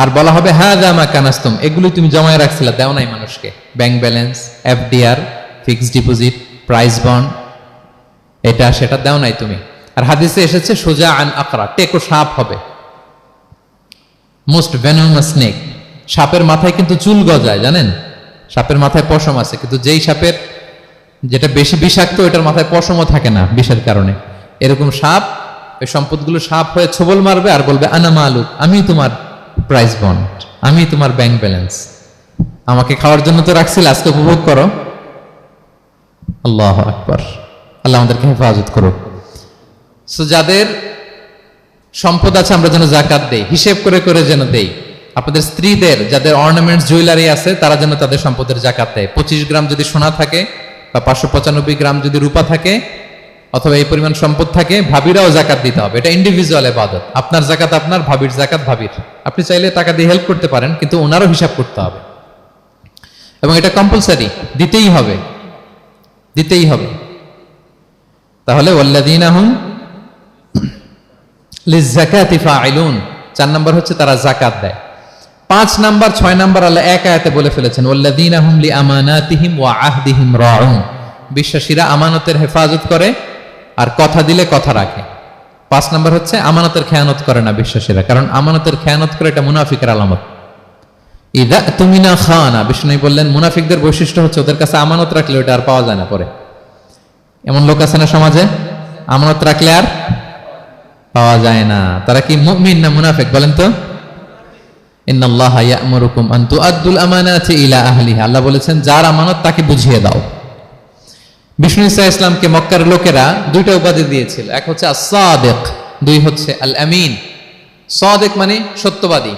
A: আর বলা হবে হাযা মা কানাসতুম, এগুলো তুমি জমায় রাখছিলা, দাও নাই মানুষকে। Bank balance, FDR, fixed deposit, price bond, এটা সেটা দাও নাই তুমি। আর হাদিসে এসেছে সোজা আন আকরা, টেকো সাপ হবে, মোস্ট ভেনোমাস স্নেক। সাপের মাথায় কিন্তু চুল গজায়, জানেন? সাপের মাথায় পশম আছে, কিন্তু যেই সাপের যেটা বেশি বিষাক্ত, ওটার মাথায় পশমও থাকে না বিষের কারণে। এরকম সাপ ওই সম্পদগুলো সাপ হয়ে ছোবল মারবে আর বলবে আনা মালুক, আমি তোমার প্রাইস বন্ড, আমি তোমার ব্যাংক ব্যালেন্স, আমাকে খাওয়ার জন্য তো রাখছিল, আজকে উপভোগ করো। আল্লাহু আকবার। আল্লাহ আমাদেরকে হেফাজত করুক। সো যাদের সম্পদ আছে আমরা যেন যাকাত দেই, হিসেব করে করে যেন দেই। আপনাদের স্ত্রীদের যাদের অর্নামেন্টস, জুয়েলারি আছে, তারা যেন তাদের সম্পদের যাকাত দেয়। 25 গ্রাম যদি সোনা থাকে বা 595 গ্রাম যদি রূপা থাকে, অথবা এই পরিমাণ সম্পদ থাকে, ভাবিরাও যাকাত দিতে হবে। এটা ইন্ডিভিজুয়াল ইবাদত। আপনার যাকাত আপনার, ভাবির যাকাত ভাবির। আপনি চাইলে টাকা দিয়ে হেল্প করতে পারেন, কিন্তু ওনারও হিসাব করতে হবে এবং এটা কম্পালসারি, দিতেই হবে, দিতেই হবে। তাহলে ওয়াল্লাযীনা হুম লিয-যাকাতি ফাঈলুন, 4 নাম্বার হচ্ছে তারা যাকাত দেয়। 5 নাম্বার 6 নাম্বার আল্লাহ এক আয়াতে বলে ফেলেছেন, ওয়াল্লাযীনা হুম লিআমানাতিহিম ওয়া আহদিহিম রাউন, বিশ্বাসীরা আমানতের হেফাজত করে আর কথা দিলে কথা রাখে। 5 নাম্বার হচ্ছে আমানতের খেয়ানত করে না বিশ্বাসীরা, কারণ আমানতের খেয়ানত করে এটা মুনাফিকের আলামত। ইযা তুমিনা খানা, বিষ্ণু বললেন মুনাফিকদের বৈশিষ্ট্য হচ্ছে ওদের কাছে আমানত রাখলে ওটা আর পাওয়া যায় না পরে। এমন লোক আছে না সমাজে, আমানত রাখলে আর পাওয়া যায় না। তারা কি মুমিন না মুনাফিক বলেন তো? ইন্নাল্লাহা ইয়া'মুরুকুম আন তুআদ্দুল আমানাতি ইলা আহলিহা, আল্লাহ বলেছেন যার আমানত তাকে বুঝিয়ে দাও। বিষ্ণু ঈসা ইসলামকে মক্কার লোকেরা 2টা উপাধি দিয়েছিল, এক হচ্ছে আস-সাদিক, 2 হচ্ছে আল-আমিন। সাদিক মানে সত্যবাদী।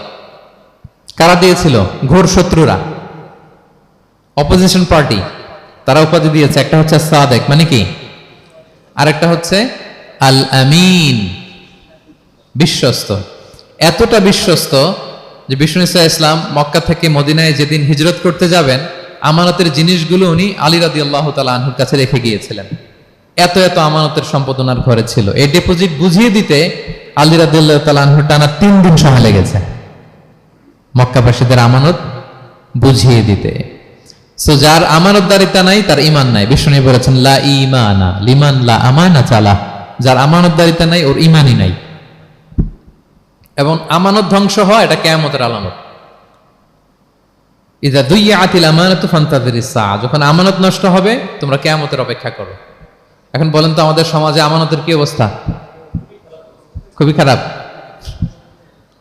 A: কারা দিয়েছিল? ঘোর শত্রুরা, অপোজিশন পার্টি, তারা উপাধি দিয়েছে। একটা হচ্ছে সাদিক মানে কি, আরেকটা হচ্ছে আল-আমিন, বিশ্বস্ত। এতটা বিশ্বস্ত যে বিষ্ণু ঈসা ইসলাম মক্কা থেকে মদিনায় যেদিন হিজরত করতে যাবেন, আমানতের জিনিসগুলো উনি আলী রাদিয়াল্লাহু তাআলা আনহুর কাছে রেখে গিয়েছিলেন। এত এত আমানতের সম্পদ ওনার ঘরে ছিল। এই ডিপোজিট বুঝিয়ে দিতে আলী রাদিয়াল্লাহু তাআলা আনহুর টানা 3 দিন সময় লেগেছে, মক্কাবাসীদের আমানত বুঝিয়ে দিতে। সো যার আমানতদারিতা নাই তার ঈমান নাই। বিষ্ণু বলেছেন লা ঈমানা লিমান লা আমানাতা লাহ, যার আমানতদারিতা নাই ওর ঈমানই নাই। এবং আমানত ধ্বংস হওয়া এটা কিয়ামতের আলামত। ইযা দুইয়াতিল আমানাতু ফান্তাযিরিস সাআ, যখন আমানত নষ্ট হবে তোমরা কিয়ামতের অপেক্ষা করো। এখন বলেন তো আমাদের সমাজে আমানতের কি অবস্থা? খুবই খারাপ।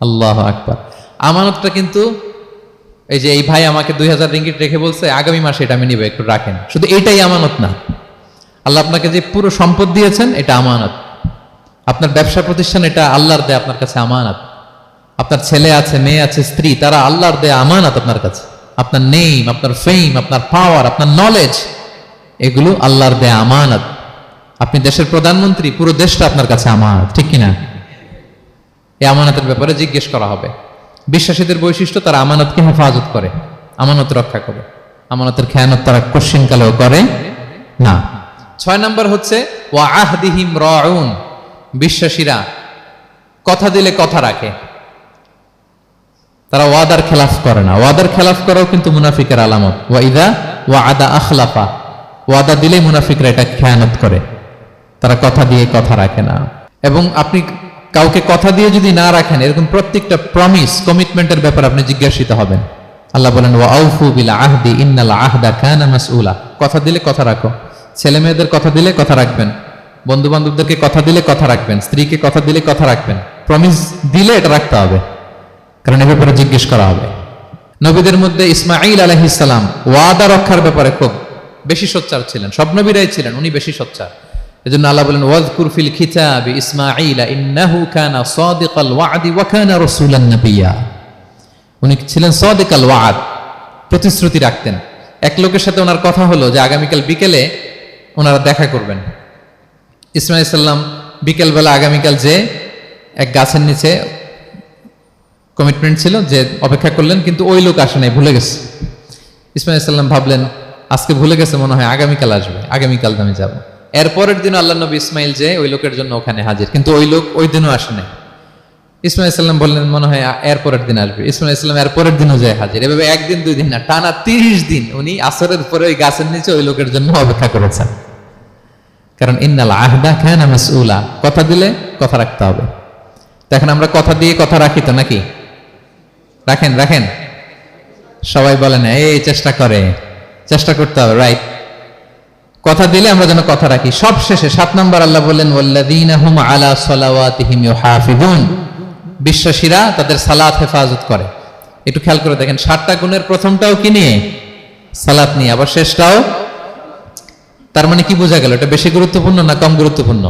A: আল্লাহু আকবার। আমানতটা কিন্তু এই যে এই ভাই আমাকে 2000 রিঙ্গিট রেখে বলছে আগামী মাসে এটা আমি নিব, একটু রাখেন, শুধু এটাই আমানত না। আল্লাহ আপনাকে যে পুরো সম্পদ দিয়েছেন এটা আমানত। আপনার ব্যবসা প্রতিষ্ঠান এটা আল্লাহর দেয়া আপনার কাছে আমানত। আপনার ছেলে আছে, মেয়ে আছে, স্ত্রী, তারা আল্লাহর দেয়া আমানত আপনার কাছে। আপনার নেম, আপনার ফেম, আপনার পাওয়ার, আপনার নলেজ, এগুলো আল্লাহর দেয়া আমানত। আপনি দেশের প্রধানমন্ত্রী, পুরো দেশটা আপনার কাছে আমানত, ঠিক কিনা? এই আমানতের ব্যাপারে জিজ্ঞেস করা হবে। বিশ্বাসীদের বৈশিষ্ট্য, তারা আমানতকে হেফাজত করে, আমানত রক্ষা করে, আমানতের খেয়ানত তারা কোশ্চিন কালেও করে না। 6 নম্বর হচ্ছে ওয়া আহদিহিম রাউন, বিশ্বাসীরা কথা দিলে কথা রাখে, তারা ওয়াদার খেলাফ করে না। ওয়াদার খেলাফ করাও কিন্তু মুনাফিকের আলামত। ওয়া ইযা ওয়াআদা আখলাফা, ওয়াদা দিলে মুনাফিকরা এটা খেয়ানত করে, তারা কথা দিয়ে কথা রাখে না। এবং আপনি কাউকে কথা দিয়ে যদি না রাখেন, এরকম প্রত্যেকটা প্রমিস, কমিটমেন্টের ব্যাপারে আপনি জিজ্ঞাসিত হবেন। আল্লাহ বলেন ওয়া আউফু বিল আহদি ইন্নাল আহদা কানা মাসউলা, কথা দিলে কথা রাখো। ছেলে মেয়েদের কথা দিলে কথা রাখবেন, বন্ধু বান্ধবদেরকে কথা দিলে কথা রাখবেন, স্ত্রীকে কথা দিলে কথা রাখবেন। প্রমিস দিলে এটা রাখতে হবে, কারণ এ ব্যাপারে জিজ্ঞেস করা হবে। নবীদের মধ্যে ইসমাঈল আলাইহিস সালাম ওয়াদা রক্ষার ব্যাপারে খুব বেশি সোচ্চার ছিলেন। সব নবীরাই ছিলেন, উনি বেশি সোচ্চার। এজন্য আল্লাহ বলেন ওয়াজকুর ফিল কিতাবি ইসমাঈল ইন্নাহু কানা সাদিকাল ওয়াদি ওয়া কানা রাসূলান নাবিয়্যা। উনি ছিলেন সাদিকাল ওয়াদ, প্রতিশ্রুতি রাখতেন। এক লোকের সাথে ওনার কথা হলো যে আগামীকাল বিকেলে ওনারা দেখা করবেন। ইসমাঈল সাল্লাম বিকেলবেলা আগামীকাল যে এক গাছের নিচে কমিটমেন্ট ছিল যে অপেক্ষা করলেন, কিন্তু ওই লোক আসে নাই, ভুলে গেছে। ইসমাঈল সাল্লাম ভাবলেন আজকে ভুলে গেছে, মনে হয় আগামীকাল আসবে, আগামীকাল আমি যাব। এরপরের দিন আল্লাহ নবী ইসমাইল যে ওই লোকের জন্য ওখানে হাজির, কিন্তু ওই লোক ওই দিনও আসে নাই। ইসমাইল সাল্লাম বললেন মনে হয় এরপরের দিন আসবে। ইসমাইল সাল্লাম এরপরের দিনও যায় হাজির। এভাবে একদিন দুই দিন না, টানা 30 দিন উনি আসরের পরে ওই গাছের নিচে ওই লোকের জন্য অপেক্ষা করেছেন। কারণ ইন্নাল আহদা কানা মাসউলা, কথা দিলে কথা রাখতে হবে। তো এখন আমরা কথা দিয়ে কথা রাখি তো নাকি? রাখেন রাখেন, সবাই বলেন এই চেষ্টা করতে হবে, রাইট? কথা দিলে আমরা যেন কথা রাখি। সব শেষে 7 নম্বর আল্লাহ বললেন ওয়াল্লাযীনা হুম আলা সালাওয়াতিহিম ইউহাফিজুন, বিশ্বাসীরা তাদের সালাত হেফাজত করে। একটু খেয়াল করে দেখেন, 7টা গুণের প্রথমটাও কি নিয়ে? সালাত নিয়ে, আবার শেষটাও। তার মানে কি বোঝা গেল? এটা বেশি গুরুত্বপূর্ণ না কম গুরুত্বপূর্ণ?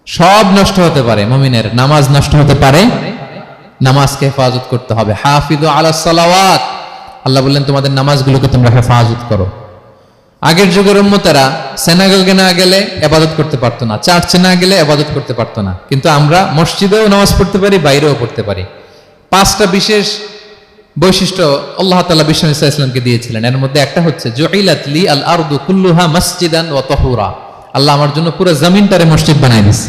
A: সব নষ্ট হতে পারে, মুমিনের নামাজ নষ্ট হতে পারে, নামাজকে হেফাজত করতে হবে। হাফিজু আলা সালাওয়াত, আল্লাহ বললেন তোমাদের নামাজগুলোকে তোমরা হেফাজত করো। আগের যুগের উম্মতেরা সেনাগলকে না গেলে ইবাদত করতে পারতো না, চার্চে না গেলে ইবাদত করতে পারতো না, কিন্তু আমরা মসজিদেও নামাজ পড়তে পারি, বাইরেও পড়তে পারি। 5টা বিশেষ বৈশিষ্ট্য আল্লাহ তাআলা বিশ্বনবী সাল্লাল্লাহু আলাইহি ওয়াসাল্লামকে দিয়েছিলেন। এর মধ্যে একটা হচ্ছে জুইলাত লি আল আরদু কুল্লুহা মাসজিদান ওয়া তাহুরা, আল্লাহ আমার জন্য পুরো জমিনটারে মসজিদ বানায় দিয়েছে।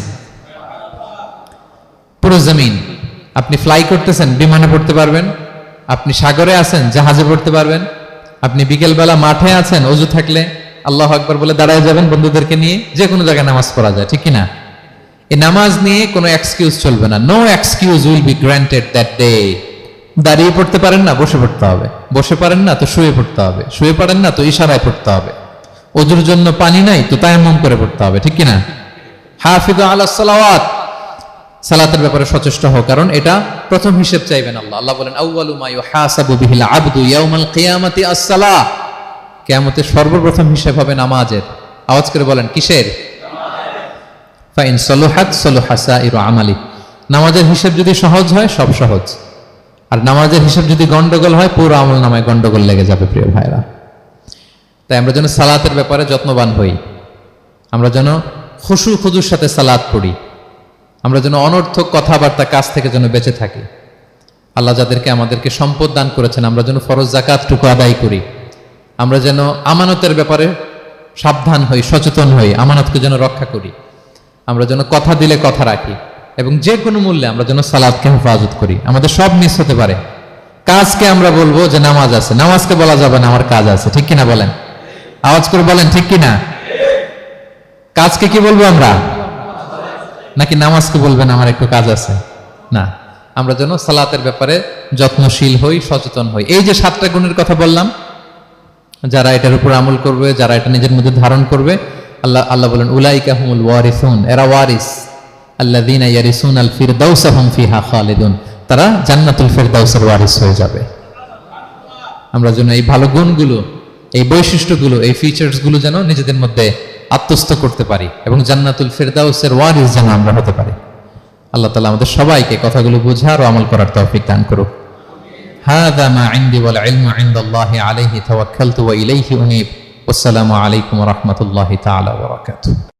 A: পুরো জমিন, আপনি ফ্লাই করতেছেন, বিমানে পড়তে পারবেন, আপনি সাগরে আছেন, জাহাজে পড়তে পারবেন, আপনি বিকেলবেলা মাঠে আছেন, ওযু থাকলে আল্লাহু আকবার বলে দাঁড়ায় যাবেন, বন্ধুদেরকে নিয়ে যে কোনো জায়গায় নামাজ পড়া যায়, ঠিক কিনা? এই নামাজ নিয়ে কোনো এক্সকিউজ চলবে না। No excuse will be granted that day. দাঁড়িয়ে পড়তে পারেন না, বসে পড়তে হবে। বসে পারেন না তো শুয়ে পড়তে হবে। শুয়ে পারেন না তো ইশারায় পড়তে হবে। ওযুর জন্য পানি নাই তো তায়াম্মুম করে পড়তে হবে, ঠিক কিনা? হাফিজু আলাস সালাওয়াত, সালাতের ব্যাপারে সচেষ্ট হও, কারণ এটা প্রথম হিসেব চাইবেন আল্লাহ। আল্লাহ বলেন আউয়ালু মা ইউহাসাবু বিহিল আবদু ইয়াউমাল কিয়ামাতি আস-সালাহ, কিয়ামতের সর্বপ্রথম হিসেব হবে নামাজের। আওয়াজ করে বলেন কিসের? ফা ইন সালুহাত সালুহা সাইরু আমালি, নামাজের হিসেব যদি সহজ হয় সব সহজ, আর নামাজের হিসেব যদি গন্ডগোল হয় পুরো আমল নামায় গন্ডগোল লেগে যাবে। প্রিয় ভাইরা, তাই আমরা যেন সালাতের ব্যাপারে যত্নবান হই, আমরা যেন খুশু খুজুর সাথে সালাত পড়ি, আমরা যেন অনর্থক কথাবার্তা কাজ থেকে যেন বেঁচে থাকি। আল্লাহ যাদেরকে আমাদেরকে সম্পদ দান করেছেন, আমরা যেন ফরজ যাকাতটুকু আদায় করি, আমরা যেন আমানতের ব্যাপারে সাবধান হই, সচেতন হই, আমানতকে যেন রক্ষা করি, আমরা যেন কথা দিলে কথা রাখি, এবং যে কোনো মূল্যে আমরা যেন সালাতকে হেফাজত করি। আমাদের সব মিস হতে পারে। কাজকে আমরা বলবো যে নামাজ আছে, নামাজকে বলা যাবে না আমার কাজ আছে, ঠিক কিনা বলেন? আওয়াজ করে বলেন ঠিক কিনা? কাজকে কি বলবো আমরা? নাকি নামাজকে বলবেন আমার একটু কাজ আছে? না, আমরা যেন সালাতের ব্যাপারে যত্নশীল হই, সচেতন হই। এই যে 7টা গুণের কথা বললাম, যারা এটার উপর আমল করবে, যারা এটা নিজের মধ্যে ধারণ করবে, আল্লাহ বলেন উলাইকা হুমুল ওয়ারিসুন, এরা ওয়ারিস, আল্লাযীনা ইয়ারিসুনাল ফিরদাউসা হুম ফিহা খালিদুন, তারা জান্নাতুল ফিরদাউসের ওয়ারিস হয়ে যাবে। আমরা যেন এই ভালো গুণগুলো, এই বৈশিষ্ট্যগুলো, এই ফিচার্সগুলো যেন নিজেদের মধ্যে আত্মস্থ করতে পারি এবং জান্নাতুল ফিরদাউসের ওয়ারিস যেন আমরা হতে পারি। আল্লাহ তাআলা আমাদের সবাইকে কথাগুলো বোঝার ও আমল করার তৌফিক দান করুক। হাযা মা ইনদি ওয়াল ইলমু ইনদাল্লাহি আলাইহি তাওয়াক্কালতু ওয়া ইলাইহি উনীব। আসসালামু আলাইকুম ওয়া রাহমাতুল্লাহি তাআলা ওয়া বারাকাতুহু।